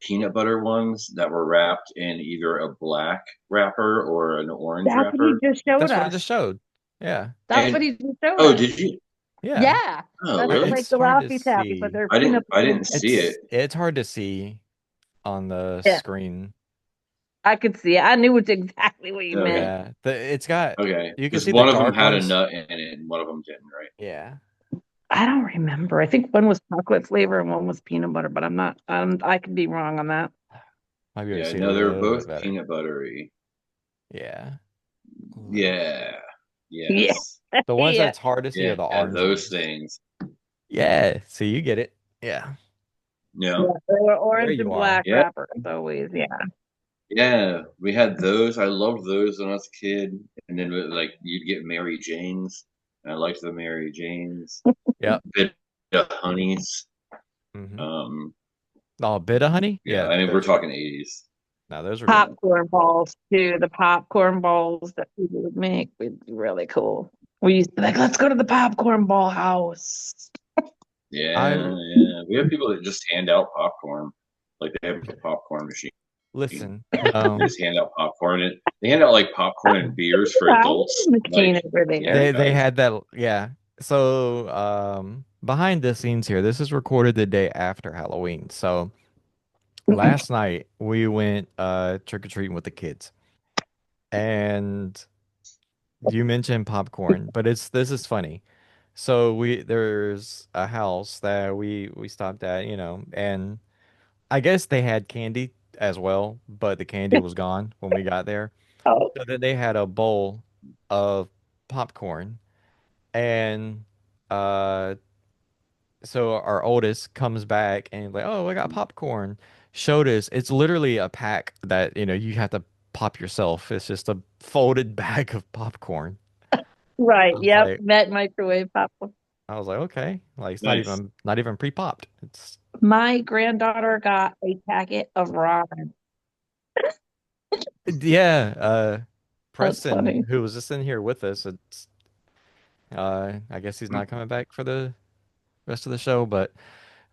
peanut butter ones that were wrapped in either a black wrapper or an orange That's what he wrapper? just showed That's what I just us. showed. Yeah. That's what And he just showed oh, us. did you? Yeah. Yeah, Oh, that's really? like It's the hard to Laffy Taffy, but see. they're I didn't. peanut I butter. didn't see it. It's hard to see on the Yeah, screen. I could see it. I knew it's exactly what you Okay. meant. Yeah. It's got Okay. you can Because see the one of them dark had a ones. nut in it, and one of them didn't. Right? Yeah. I don't remember. I think one was chocolate flavor and one was peanut butter, but I'm not. I could be wrong on that. Might be able to Yeah. see it a No, they're little bit both better. peanut buttery. Yeah. Yeah. Yeah, Yes. The ones yeah, that's hard to see are Yeah. the orange Those ones. things. Yeah. See, you get it. Yeah. Yeah. yeah. They were There orange you and are. black Yeah. wrappers always. Yeah. Yeah. We had those. I loved those when I was a kid. And then like you'd get Mary Janes. And I liked the Mary Janes. Yep. Bit of honeys. Mm-hmm. Um. Oh, a bit of honey? Yeah. Yeah, I mean, we're those are talking 80s. no, those are good. Popcorn balls too. The popcorn balls that people would make would be really cool. We used to be like, let's go to the popcorn ball house. I Yeah. Yeah. We have people that just hand out popcorn. Like they have a popcorn machine. listen. They just hand out popcorn and they hand out like popcorn and beers for adults. Machine Like, over here, there. They guys. had that, yeah. So behind the scenes here, this is recorded the day after Halloween. So last night we went trick-or-treating with the kids. And you mentioned popcorn, but this is funny. So there's a house that we stopped at, and I guess they had candy as well, but the candy was gone when we got there. Oh, So then they had a bowl of popcorn, and uh so our oldest comes back and like, oh, I got popcorn. Showed us it's literally a pack that you have to pop yourself. It's just a folded bag of popcorn. right. I was Yep. like, That microwave popcorn. okay, like it's not Nice. even pre-popped. It's My granddaughter got a packet of ramen. yeah. That's Preston, funny. who was just in here with us, I guess he's not coming back for the rest of the show, but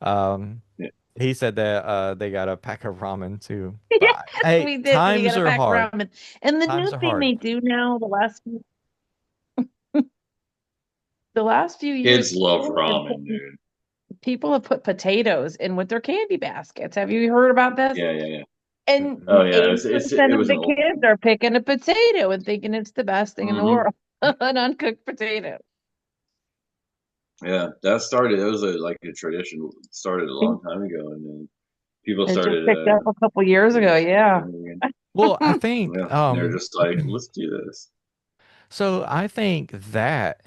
um, Yeah. he said that they got a pack of ramen too. Yes, But hey, we did. We got times a are pack of hard. ramen. And the Times new are thing hard. they do now, the last few years, Kids love ramen, dude. people have put potatoes in with their candy baskets. Have you heard about this? Yeah, yeah, yeah. And Mm-mm. Oh yeah, 80% it of was the an old. kids are picking a potato and thinking it's the best thing in the Hmm. world. An uncooked potato. Yeah, that started. It was like a tradition. Started a long time ago, and then people It just started picked up a couple years ago. doing Yeah. it again. Well, I think Yeah, and they're just like, let's do this. so I think that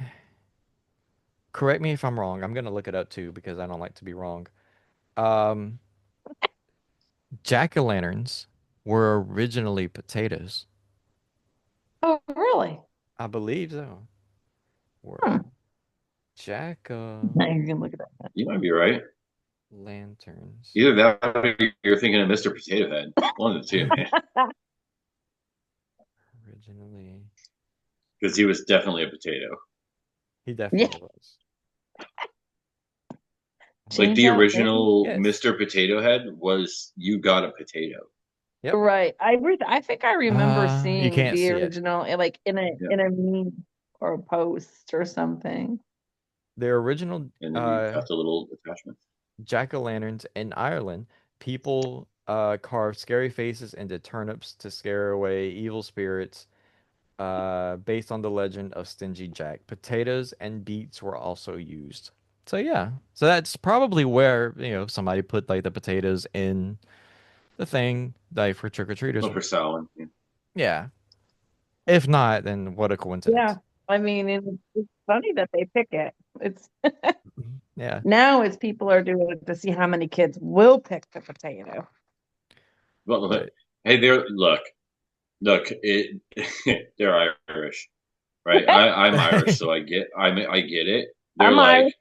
correct me if I'm wrong. I'm gonna look it up too because I don't like to be wrong. Um, jack-o'-lanterns were originally potatoes. Oh, really? I believe so. Hmm. Were Now you can look at that. You might be right. jack-o'-lanterns Either that, or you're thinking of Mr. Potato Head. One of the two, man. originally? Because he was definitely a potato. He Yeah. definitely was. Like Change the out things. original Yes. Mr. Potato Head was you got a potato. Yep. Right. I think I remember You seeing can't the see it. original like in Yeah. a meme or a post or something. Their original And then you got the little attachment. jack-o'-lanterns in Ireland, people carved scary faces into turnips to scare away evil spirits, based on the legend of Stingy Jack. Potatoes and beets were also used. So yeah, so that's probably where somebody put like the potatoes in the thing like for trick-or-treaters. Oh, for Samhain. Yeah. Yeah. If not, then what a Yeah. coincidence. I mean, it's funny that they pick it. It's Yeah. now it's people are doing it to see how many kids will pick the potato. Well, But hey, look, it. They're Irish, right? I'm Irish, so I get it. They're I'm like, Irish.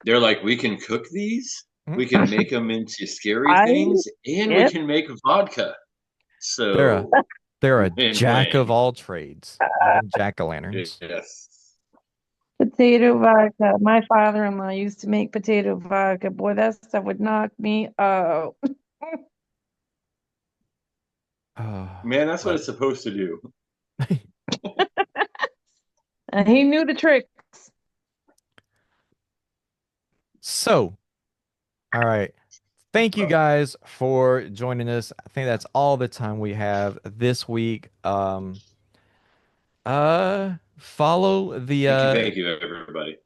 they're like, we can cook these, we can make them into scary I things, and we yep. can make vodka. they're a So they're a win jack of win. all trades, even jack-o'-lanterns. Yes. Potato vodka. My father-in-law used to make potato vodka. Boy, that stuff would knock me out. Man, that's what But it's supposed to do. And he knew the tricks. So, all right. Thank you guys for joining us. I think that's all the time we have this week. Follow the Thank you, everybody.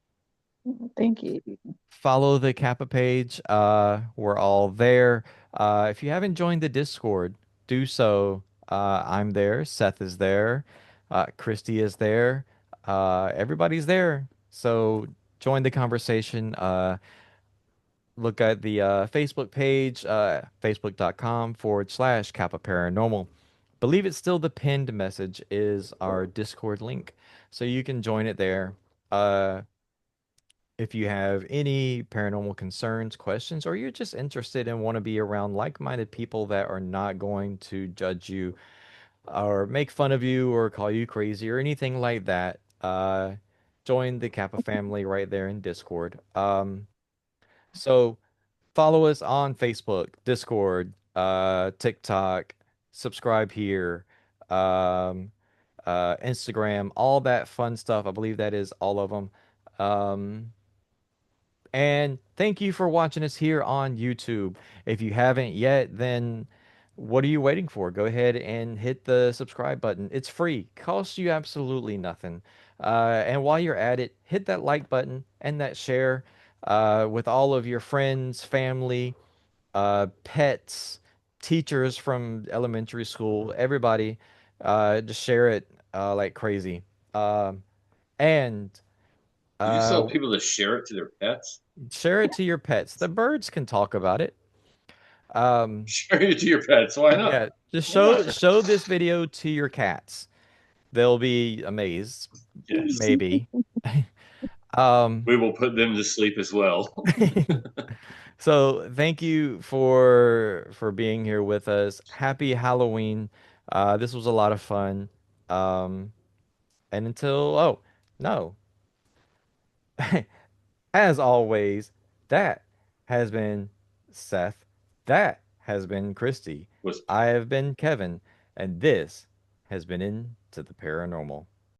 Thank you. follow the Kappa page. We're all there. If you haven't joined the Discord, do so. I'm there. Seth is there. Christy is there. Everybody's there. So join the conversation. Look at the Facebook page, facebook.com/Kappa Paranormal. Believe it's still the pinned message is our Discord link. So you can join it there. Uh, if you have any paranormal concerns, questions, or you're just interested and want to be around like-minded people that are not going to judge you or make fun of you or call you crazy or anything like that, join the Kappa family right there in Discord. So follow us on Facebook, Discord, TikTok, subscribe here, um, Instagram, all that fun stuff. I believe that is all of them. Um, and thank you for watching us here on YouTube. If you haven't yet, then what are you waiting for? Go ahead and hit the subscribe button. It's free, costs you absolutely nothing. And while you're at it, hit that like button and that share with all of your friends, family, pets, teachers from elementary school, everybody. Just share it like crazy. Um, and Did you tell uh, people to share it to their pets? Share it to your pets. The birds can talk about it. Um, Share it to your pets. Why not? yeah, just Why not? show this video to your cats. They'll be amazed, Yes. maybe. Um, We will put them to sleep as well. so thank you for being here with us. Happy Halloween. This was a lot of fun. Um, and until oh no, as always, that has been Seth. That has been Christy. Was I have been Kevin, and this has been Into the Paranormal.